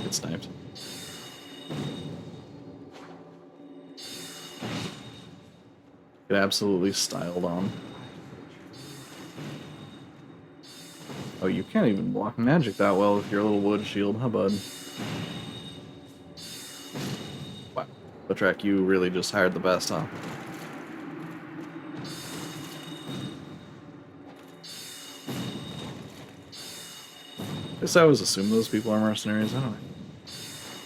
Get sniped. Get absolutely styled on. Oh, you can't even block magic that well with your little wood shield, huh, bud? Wow. Lautrec, you really just hired the best, huh? Guess I always assume those people are mercenaries. I don't know.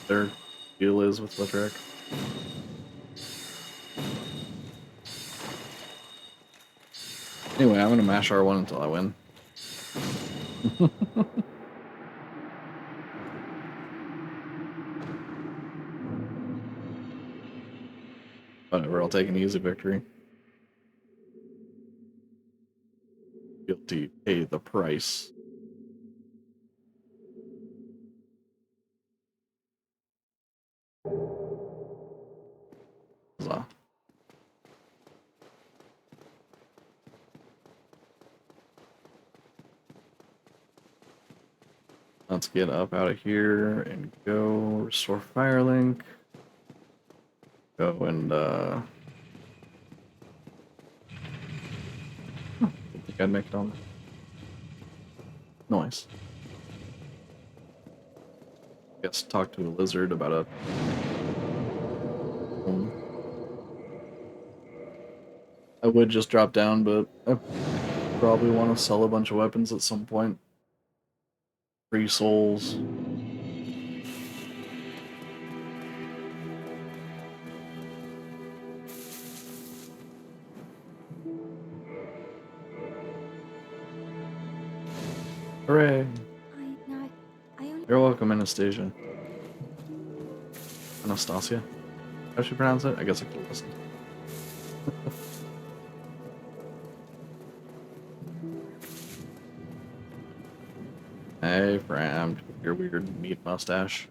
Their deal is with Lautrec. Anyway, I'm gonna mash R1 until I win. Whatever, I'll take an easy victory. Guilty, pay the price. Huzzah. Let's get up out of here and go restore Firelink. Go and I think I'd make it on. Nice. Guess talk to a lizard about a I would just drop down, but I probably want to sell a bunch of weapons at some point. 3 souls. Hooray! You're welcome, Anastasia. Anastasia? How should you pronounce it? I guess I could listen. Hey, Fram, your weird meat mustache.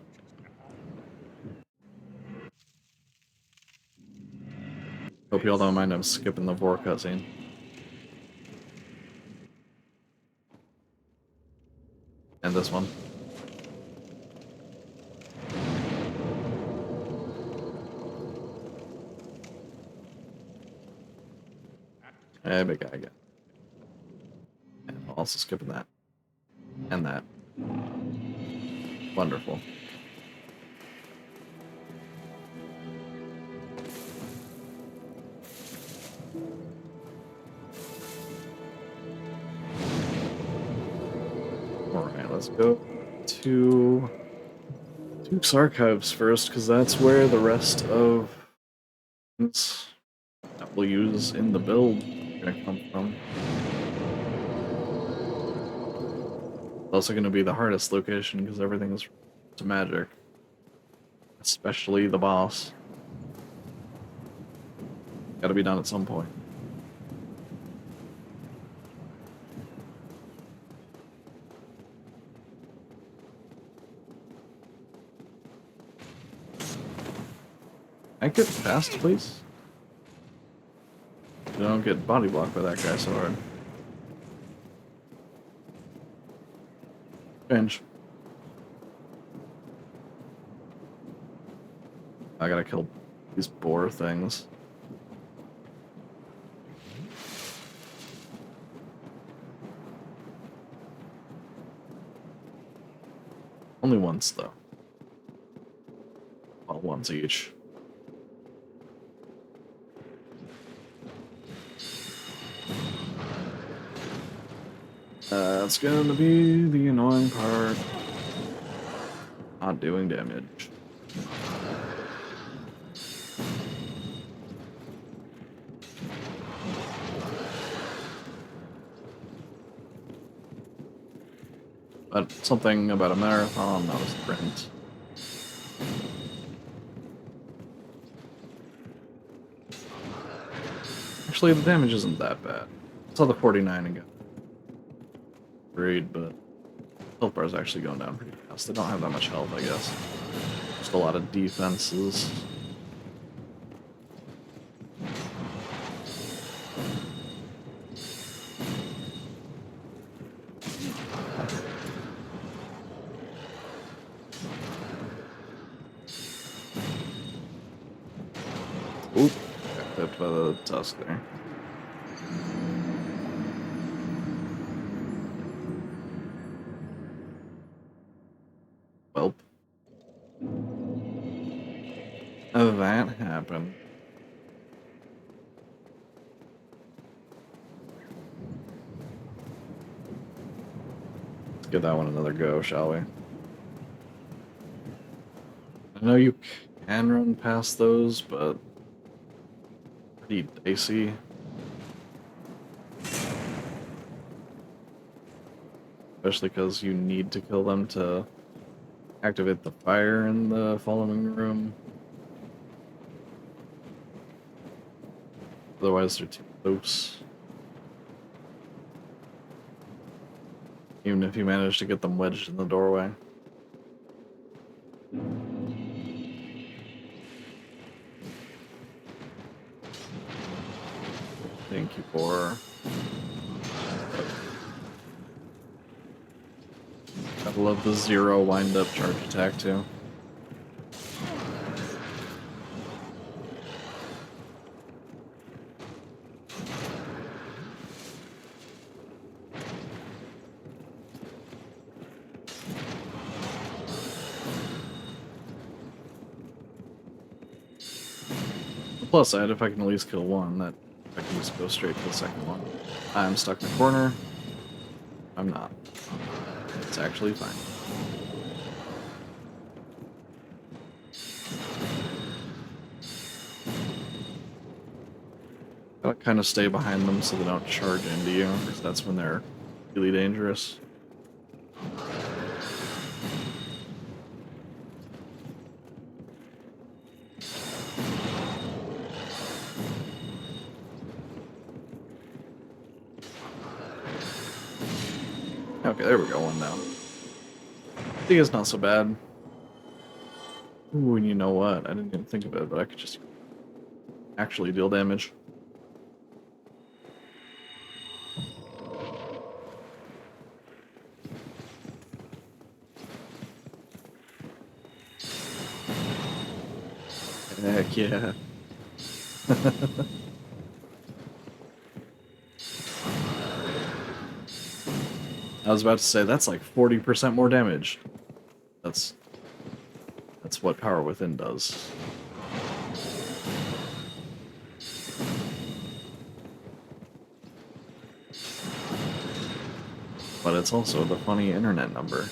Hope y'all don't mind I'm skipping the Vor cutscene. And this one. Hey, big guy again. And also skipping that. And that. Wonderful. Alright, let's go to Duke's Archives first, because that's where the rest of things that we'll use in the build are going to come from. It's also going to be the hardest location, because everything is to magic. Especially the boss. Gotta be done at some point. Can I get fast, please? I don't get body blocked by that guy so hard. Change. I gotta kill these boar things. Only once, though. Well, once each. That's gonna be the annoying part. Not doing damage. But something about a marathon, not a sprint. Actually, the damage isn't that bad. I saw the 49 again. Great, but health bar is actually going down pretty fast. They don't have that much health, I guess. Just a lot of defenses. Oop, got clipped by the tusk there. Welp. That happened. Let's give that one another go, shall we? I know you can run past those, but pretty dicey. Especially because you need to kill them to activate the fire in the following room. Otherwise, they're too close. Even if you manage to get them wedged in the doorway. Thank you for... I love the 0 wind-up charge attack, too. The plus side, if I can at least kill one, that I can just go straight to the second one. I'm stuck in the corner. I'm not. It's actually fine. Gotta kind of stay behind them so they don't charge into you, because that's when they're really dangerous. Okay, there we go, one down. I think it's not so bad. Ooh, and you know what? I didn't even think of it, but I could just actually deal damage. Heck yeah. I was about to say, that's like 40% more damage. That's what Power Within does. But it's also the funny internet number.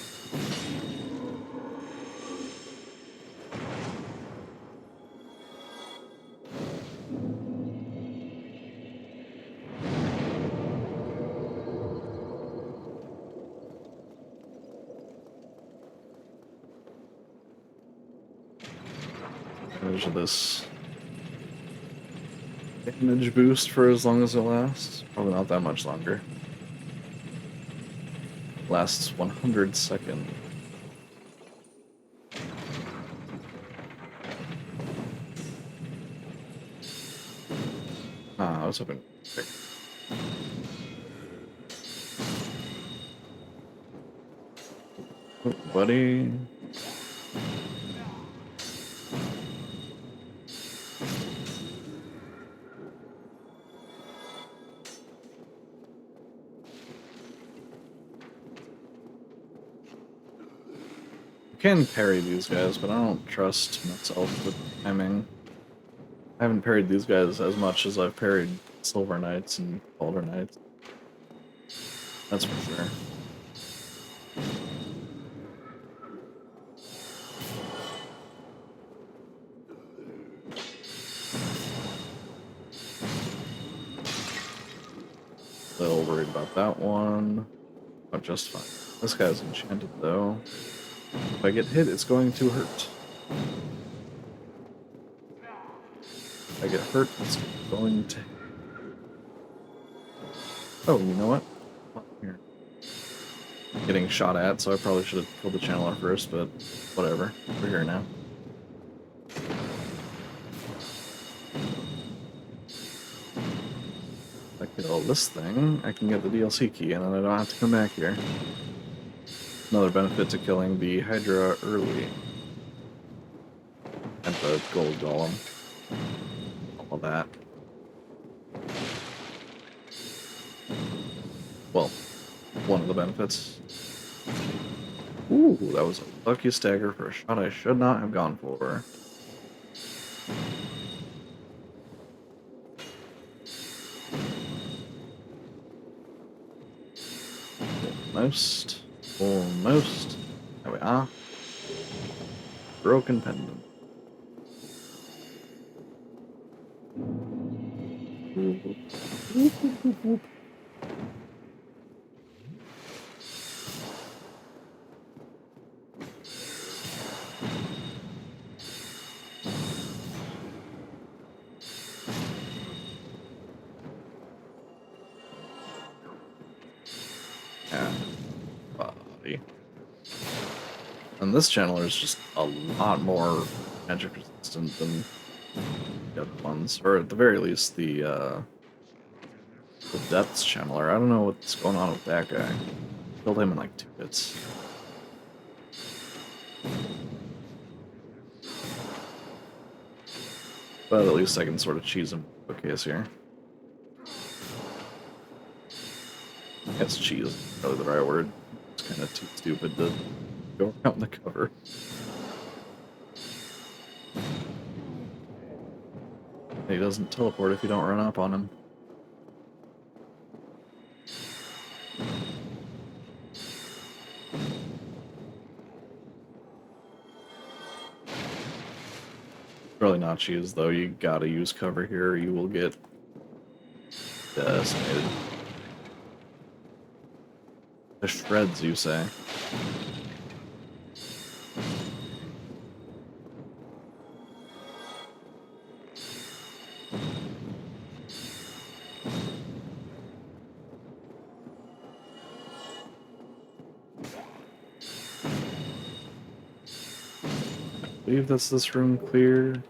There's this damage boost for as long as it lasts. Probably not that much longer. Lasts 100 seconds. Ah, I was hoping. Oh, buddy. Can parry these guys, but I don't trust myself with timing. I haven't parried these guys as much as I've parried Silver Knights and Boulder Knights. That's for sure. Little worried about that one, but just fine. This guy's enchanted though. If I get hit, it's going to hurt. If I get hurt, it's going to... Oh, you know what? Well, here. Getting shot at, so I probably should have killed the channeler first, but whatever. We're here now. If I kill this thing, I can get the DLC key, and then I don't have to come back here. Another benefit to killing the Hydra early. And the gold golem. All of that. Well, one of the benefits. Ooh, that was a lucky stagger for a shot I should not have gone for. Almost. Almost. There we are. Broken pendant. Body. And this channeler is just a lot more magic resistant than the other ones, or at the very least the Depths channeler. I don't know what's going on with that guy. Killed him in like 2 hits. But at least I can sort of cheese him with a case here. I guess cheese is probably the right word. It's kind of too stupid to go around the cover. He doesn't teleport if you don't run up on him. Really not cheese though, you gotta use cover here or you will get decimated. The shreds, you say? I believe that's this room clear.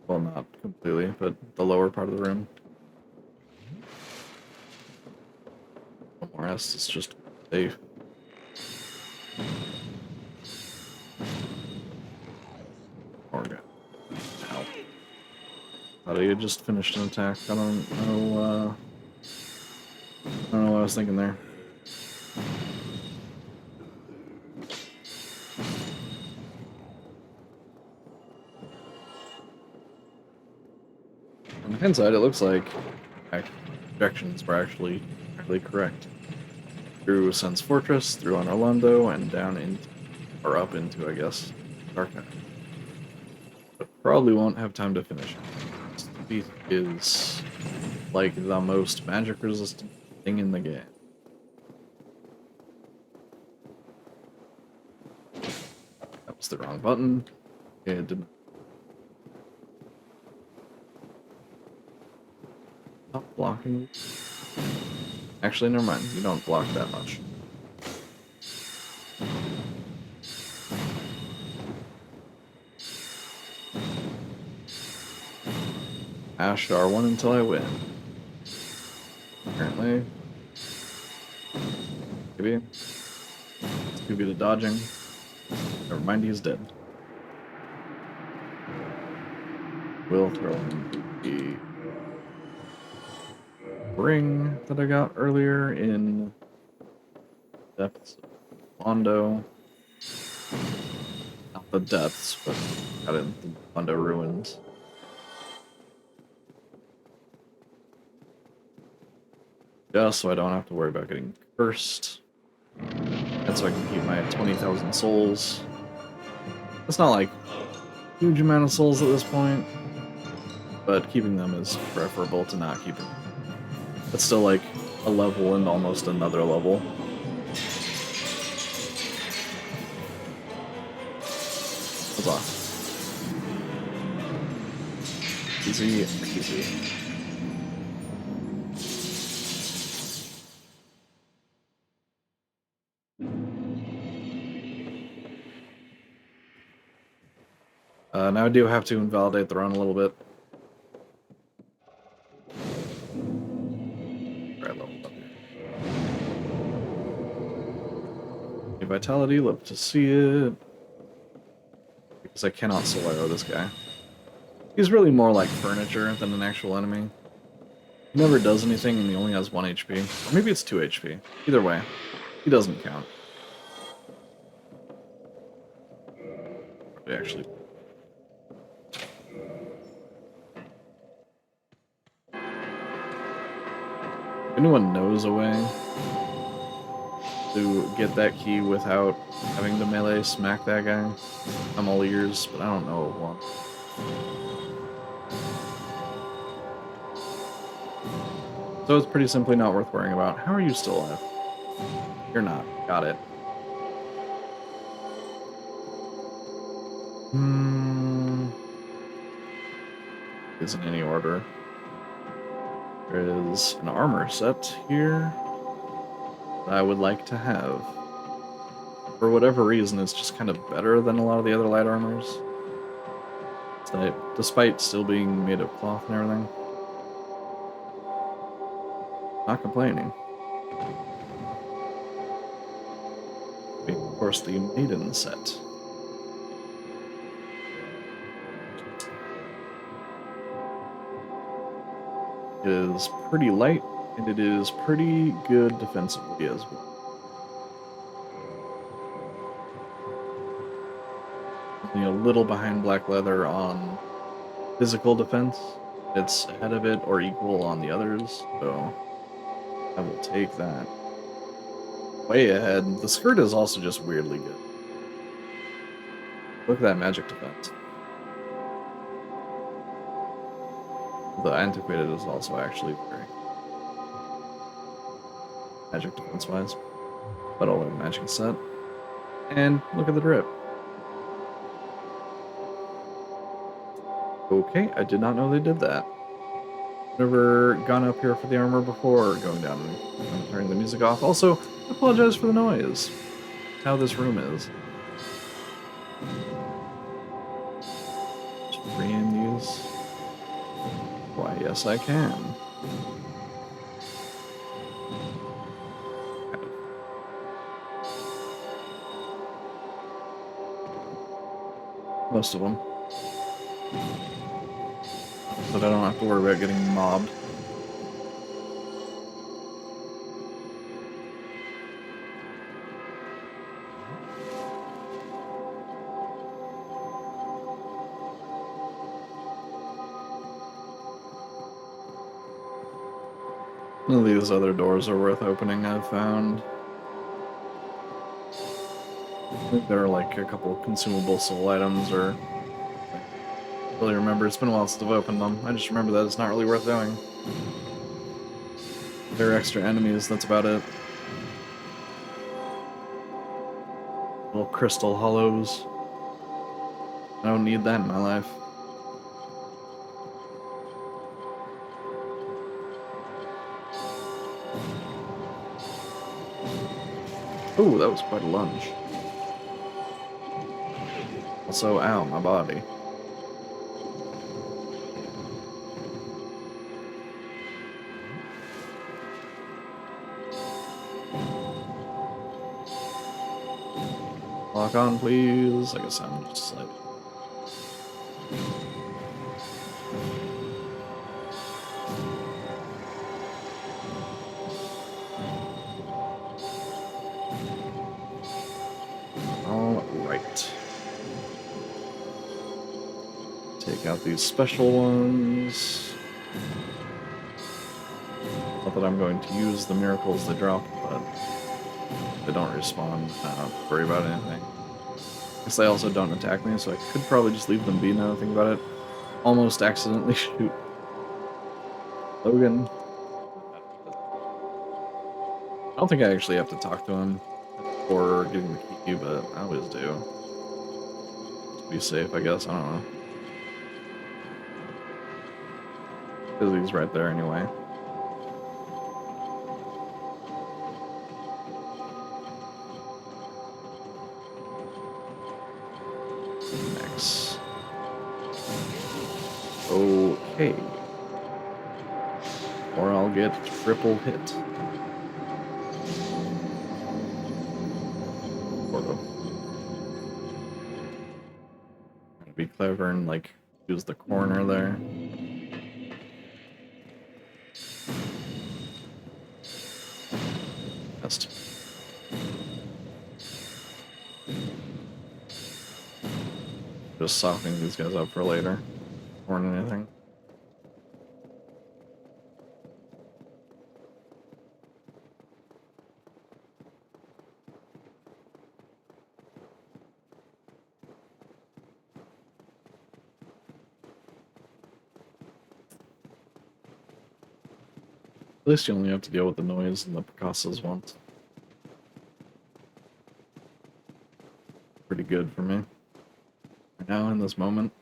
Well, not completely, but the lower part of the room. No more rest, it's just safe. Orga. Ow. Thought he had just finished an attack. I don't know what I was thinking there. On the hindsight, it looks like projections were actually correct. Through Sen's Fortress, through Anor Londo, and down into, or up into, I guess, Darknet. But probably won't have time to finish it. This beast is like the most magic resistant thing in the game. That was the wrong button. Okay, it didn't. Stop blocking. Actually, never mind. You don't block that much. Ash R1 until I win. Apparently. Maybe. Scooby the dodging. Never mind, he's dead. We'll throw in the ring that I got earlier in Depths of Londo. Not the Depths, but got it in the Londo Ruins. Just so I don't have to worry about getting cursed. And so I can keep my 20,000 souls. It's not like a huge amount of souls at this point, but keeping them is preferable to not keeping them. It's still like a level and almost another level. Huzzah. Easy, easy. Now I do have to invalidate the run a little bit. Right, leveled up here. Vitality, love to see it. Because I cannot solo this guy. He's really more like furniture than an actual enemy. He never does anything and he only has 1 HP. Or maybe it's 2 HP. Either way, he doesn't count. Actually. If anyone knows a way to get that key without having to melee smack that guy, I'm all ears, but I don't know of one. So it's pretty simply not worth worrying about. How are you still alive? You're not. Got it. Isn't any order. There is an armor set here that I would like to have. For whatever reason, it's just kind of better than a lot of the other light armors. So, despite still being made of cloth and everything. Not complaining. Of course, the maiden set. It is pretty light, and it is pretty good defensively as well. Only a little behind black leather on physical defense. It's ahead of it or equal on the others, so I will take that. Way ahead. The skirt is also just weirdly good. Look at that magic defense. The antiquated is also actually very magic defense-wise. But all the magic set. And look at the drip. Okay, I did not know they did that. Never gone up here for the armor before, or going down and turning the music off. Also, I apologize for the noise. That's how this room is. Just free-aim these. Why, yes I can. Most of them. But I don't have to worry about getting mobbed. None of these other doors are worth opening, I've found. I think there are like a couple consumable soul items, or... I really remember, it's been a while since I've opened them. I just remember that it's not really worth doing. There are extra enemies, that's about it. Little crystal hollows. I don't need that in my life. Ooh, that was quite a lunge. Also, ow, my body. Lock on, please. I guess I'm just like... Alright. Take out these special ones. Not that I'm going to use the miracles they drop, but they don't respawn. I don't worry about anything. I guess they also don't attack me, so I could probably just leave them be now that I think about it. Almost accidentally shoot Logan. I don't think I actually have to talk to him before getting the key, but I always do. To be safe, I guess. I don't know. Because he's right there anyway. Next. Okay. Or I'll get triple hit. Sort of. Be clever and like use the corner there. Just softening these guys up for later, more than anything. At least you only have to deal with the noise and the percussions once. Pretty good for me. Right now, in this moment.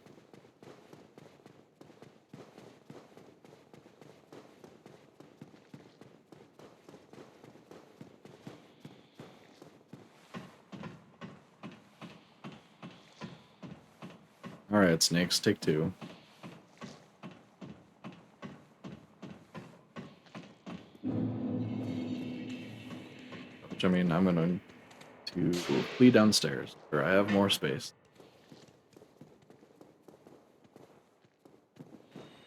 Alright, snakes, take two. Which, I mean, I'm going to flee downstairs, where I have more space.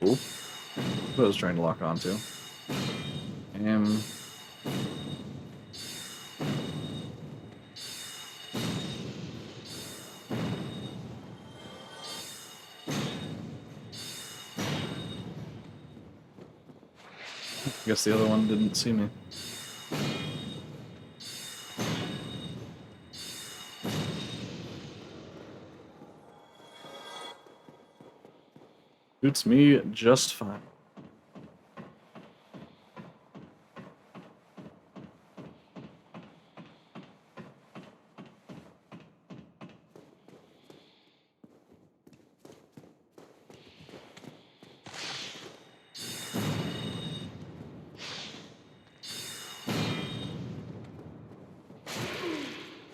Oop. What I was trying to lock onto. I guess the other one didn't see me. Suits me just fine.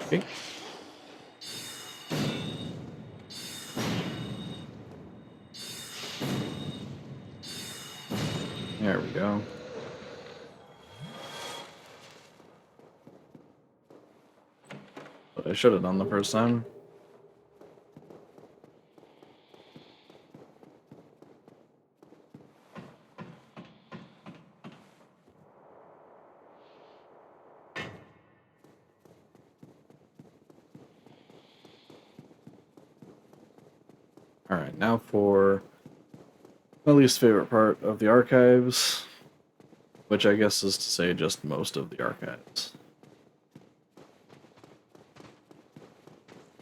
Okay. There we go. But I should have done the first time. Alright, now for my least favorite part of the archives, which I guess is to say just most of the archives.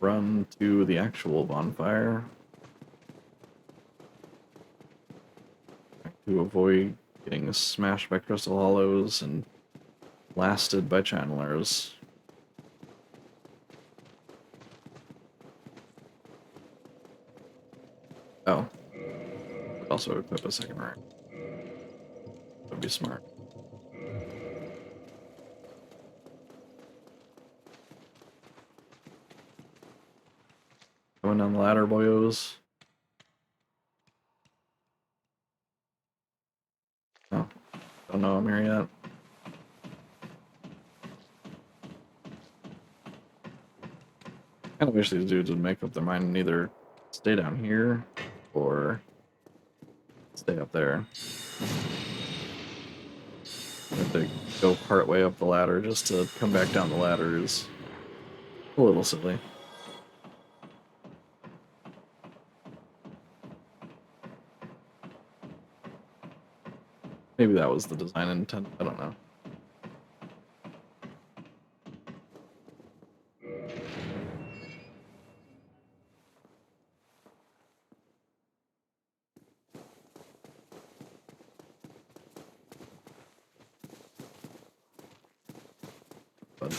Run to the actual bonfire to avoid getting smashed by crystal hollows and blasted by channelers. Oh. Also equip a second rank. That'd be smart. Going down the ladder, boyos. No. Don't know I'm here yet. I kind of wish these dudes would make up their mind and either stay down here or stay up there. If they go part way up the ladder just to come back down the ladder is a little silly. Maybe that was the design intent, I don't know. But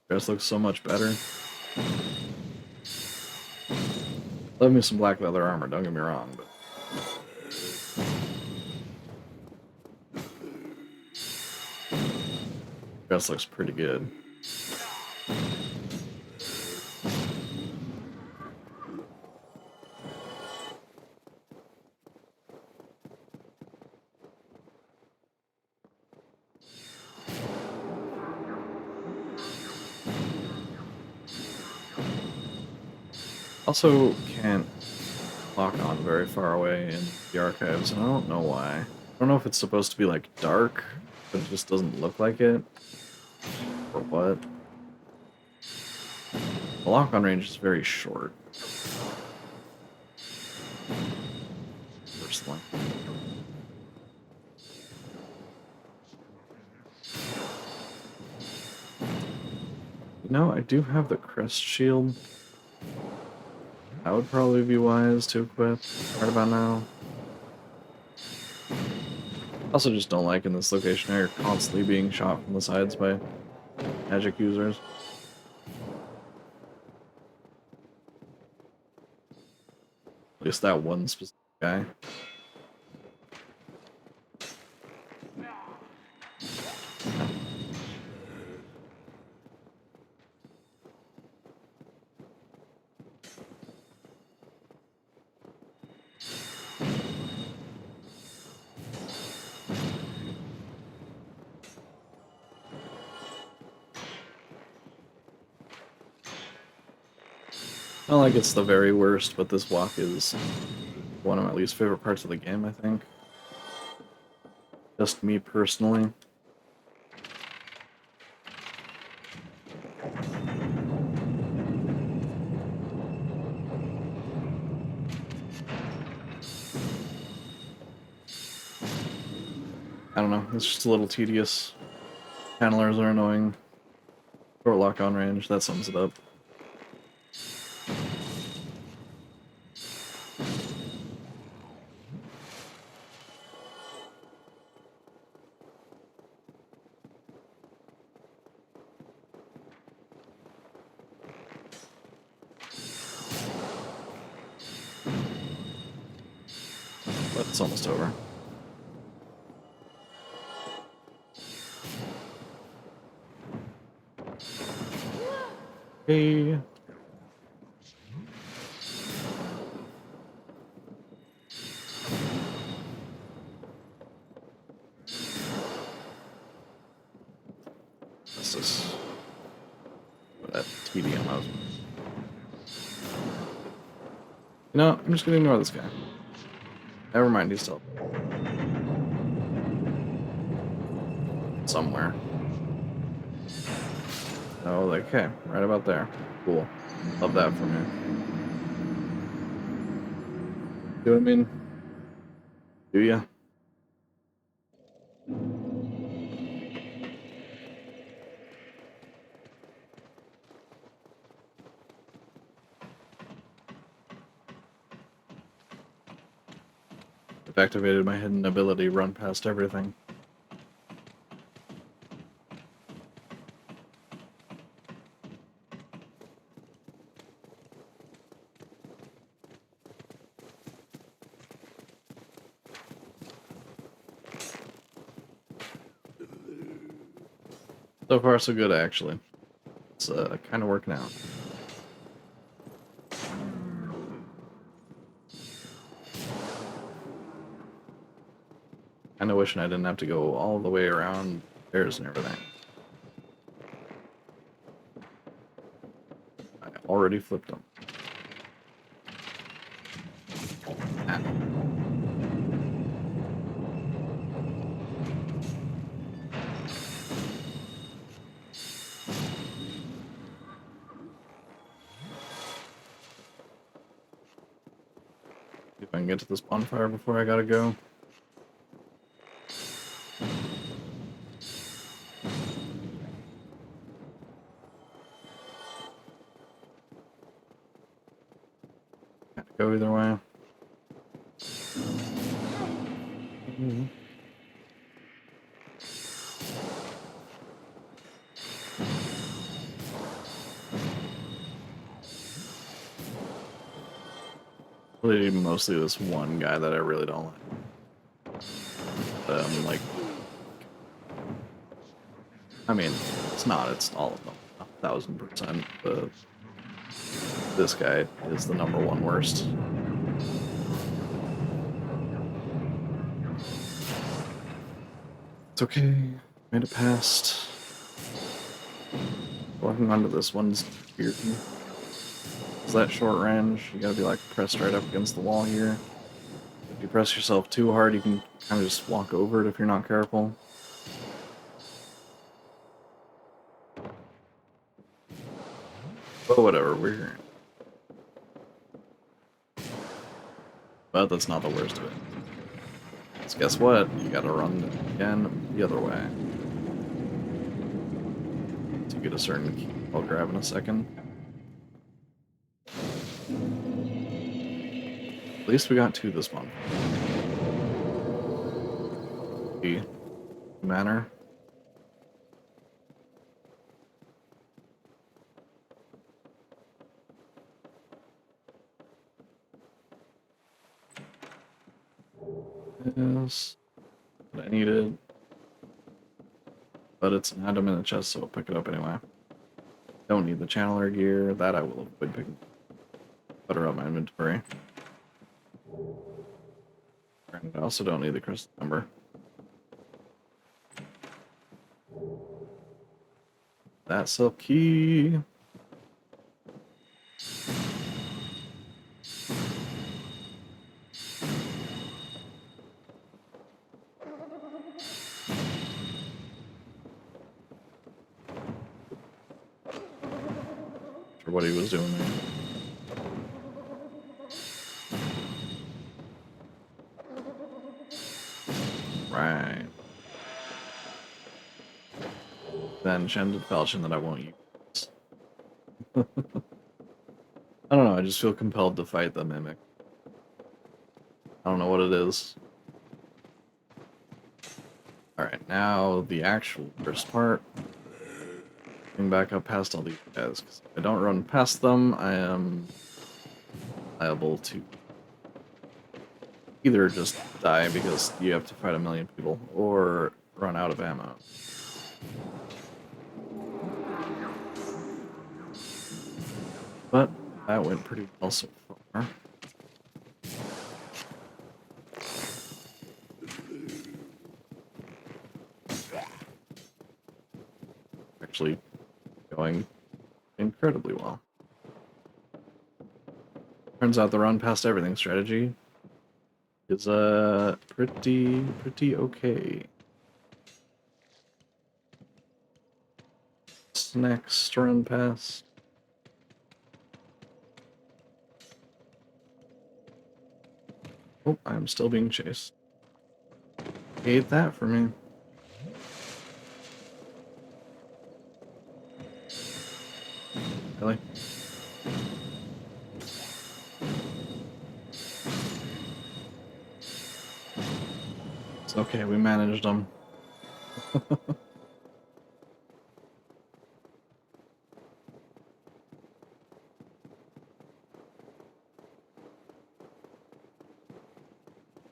dress looks so much better. Love me some black leather armor, don't get me wrong, but Dress looks pretty good. Also can't lock on very far away in the archives, and I don't know why. I don't know if it's supposed to be like dark, but it just doesn't look like it, or what. The lock on range is very short. Personally. You know, I do have the crest shield. That would probably be wise to equip right about now. Also just don't like in this location how you're constantly being shot from the sides by magic users. At least that one specific guy. Not like it's the very worst, but this walk is one of my least favorite parts of the game, I think. Just me personally. I don't know, it's just a little tedious. Handlers are annoying. Short lock on range, that sums it up. But it's almost over. Hey. This is what that TDM was. You know, I'm just gonna ignore this guy. Never mind, he's still somewhere. Oh, like, okay, right about there. Cool. Love that for me. Do what I mean? Do ya? I've activated my hidden ability, run past everything. So far, so good, actually. It's kind of working out. Kinda wishing I didn't have to go all the way around stairs and everything. I already flipped them. Ah. See if I can get to this bonfire before I gotta go. Go either way. Really, mostly this one guy that I really don't like. Like, I mean, it's not. It's all of them. 1,000%. But this guy is the #1 worst. It's okay. Made it past. Walking onto this one's weird. Is that short range? You gotta be like pressed right up against the wall here. If you press yourself too hard, you can kind of just walk over it if you're not careful. But whatever, we're here. But that's not the worst of it. So guess what? You gotta run again the other way. To get a certain key I'll grab in a second. At least we got 2 this month. The manor. Yes. What I needed. But it's an item in the chest, so I'll pick it up anyway. Don't need the channeler gear. That I will avoid picking. Better up my inventory. And I also don't need the crystal number. That's a key. For what he was doing there. Right. Then enchanted falchion that I won't use. I don't know, I just feel compelled to fight the mimic. I don't know what it is. Alright, now the actual first part. Getting back up past all these guys, because if I don't run past them, I am liable to either just die because you have to fight 1,000,000 people, or run out of ammo. But that went pretty well so far. Actually going incredibly well. Turns out the run past everything strategy is pretty okay. What's next run past? Oh, I'm still being chased. Hate that for me. Really? It's okay, we managed them.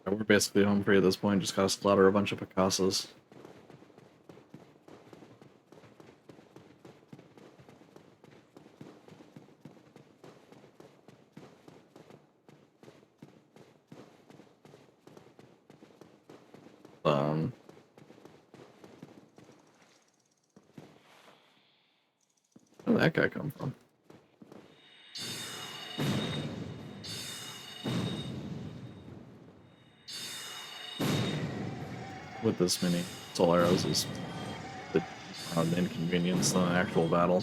We're basically home free at this point, just gotta slaughter a bunch of Picassos. Where did that guy come from? With this many soul arrows is an inconvenience than an actual battle.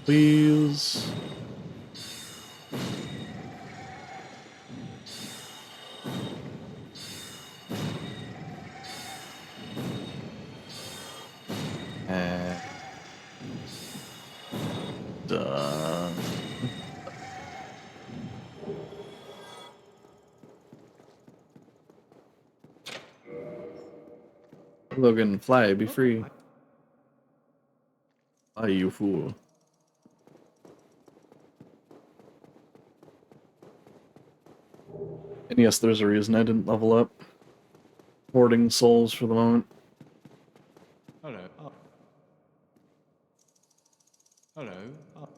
Please. And Logan, fly, be free. Ah, you fool. And yes, there's a reason I didn't level up. Hoarding souls for the moment. Hello. Oh. Hello. Oh.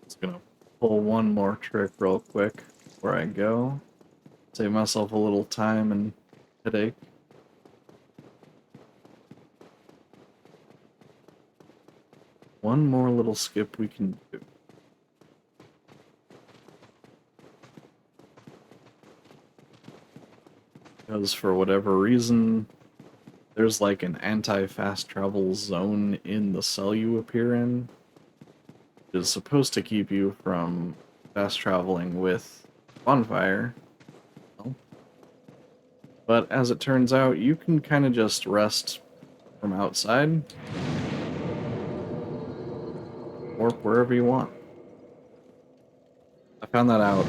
Just gonna pull one more trick real quick before I go. Save myself a little time and headache. One more little skip we can do. Because for whatever reason, there's like an anti-fast travel zone in the cell you appear in. It is supposed to keep you from fast traveling with bonfire. Well, but as it turns out, you can kind of just rest from outside. Warp wherever you want. I found that out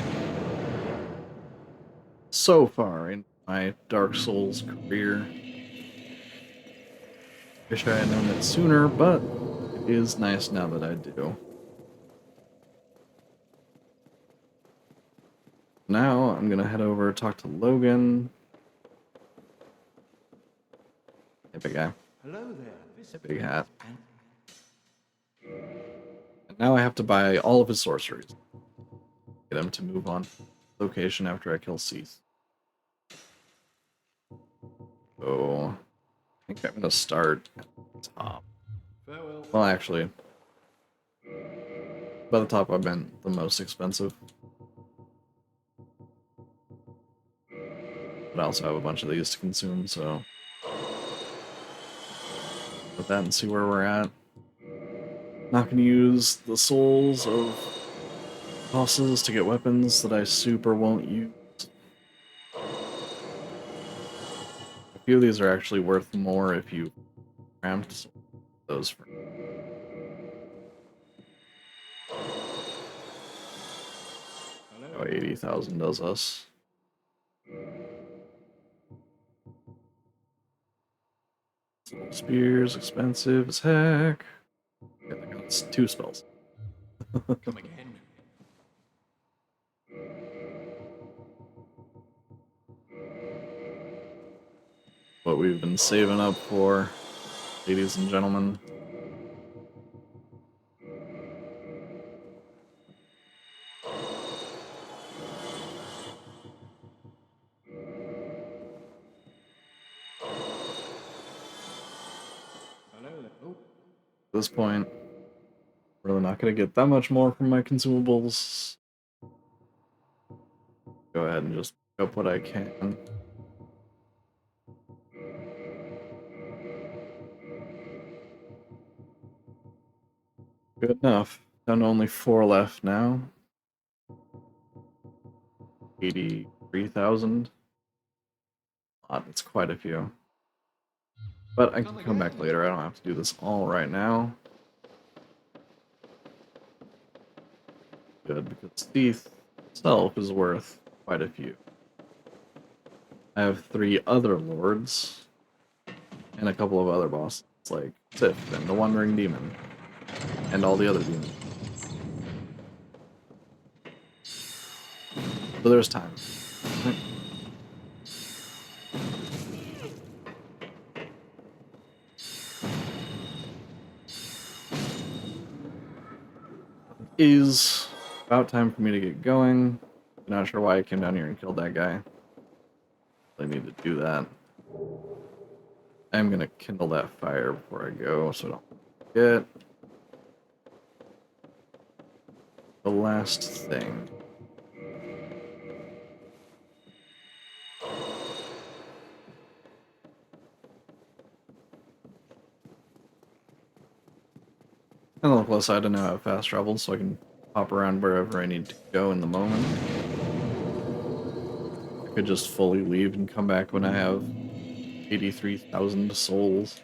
so far in my Dark Souls career. Wish I had known it sooner, but it is nice now that I do. Now I'm gonna head over talk to Logan. Hey, big guy. Hello there. This Hey, big hat. And now I have to buy all of his sorceries. Get him to move on location after I kill Seath. So I think I'm gonna start at the top. Farewell. Well, actually, by the top I've been the most expensive. But I also have a bunch of these to consume, so put that and see where we're at. Not gonna use the souls of bosses to get weapons that I super won't use. A few of these are actually worth more if you cramped those for. Oh, 80,000 does us. Spears, expensive as heck. Okay, that costs 2 spells. Come again. What we've been saving up for, ladies and gentlemen. Hello there. Oh. At this point, really not going to get that much more from my consumables. Go ahead and just pick up what I can. Good enough. Down to only 4 left now. 83,000. That's quite a few. But I can come back later. I don't have to do this all right now. Good, because Thief itself is worth quite a few. I have 3 other lords and a couple of other bosses, like Sif and the Wandering Demon, and all the other demons. So there's time. It is about time for me to get going. Not sure why I came down here and killed that guy. I need to do that. I'm gonna kindle that fire before I go, so I don't forget. The last thing. And on the plus side, I now have fast travel, so I can hop around wherever I need to go in the moment. I could just fully leave and come back when I have 83,000 souls.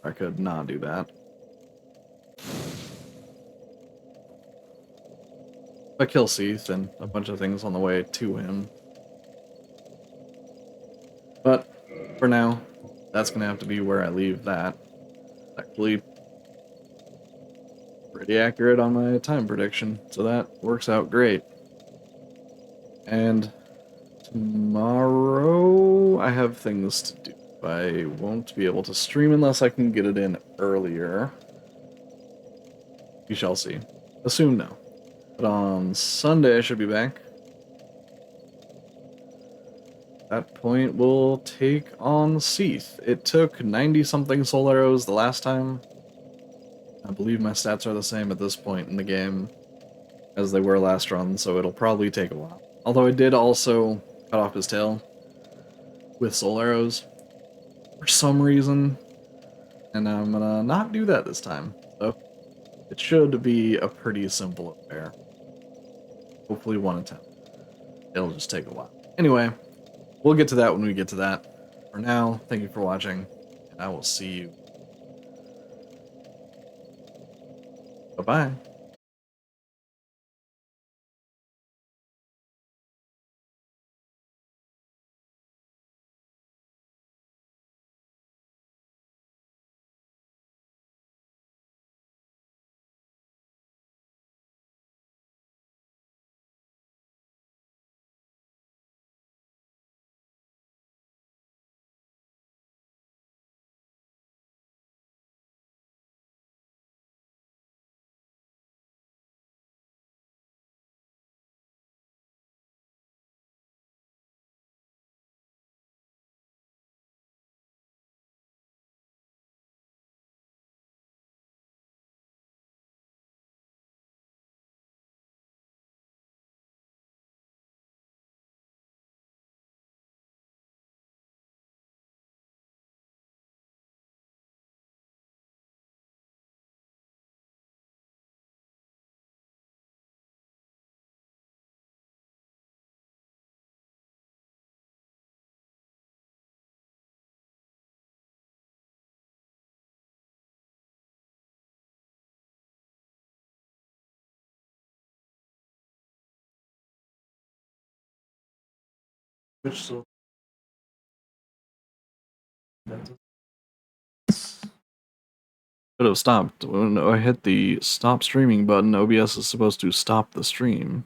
I could not do that. If I kill Seath and a bunch of things on the way to him. But for now, that's gonna have to be where I leave that. Actually, pretty accurate on my time prediction, so that works out great. And tomorrow I have things to do. I won't be able to stream unless I can get it in earlier. We shall see. Assume no. But on Sunday I should be back. At that point we'll take on Seath. It took 90-something soul arrows the last time. I believe my stats are the same at this point in the game as they were last run, so it'll probably take a while. Although I did also cut off his tail with soul arrows for some reason, and I'm gonna not do that this time. So it should be a pretty simple affair. Hopefully one attempt. It'll just take a while. Anyway, we'll get to that when we get to that. For now, thank you for watching, and I will see you. Bye-bye. Which still could have stopped. When I hit the stop streaming button, OBS is supposed to stop the stream.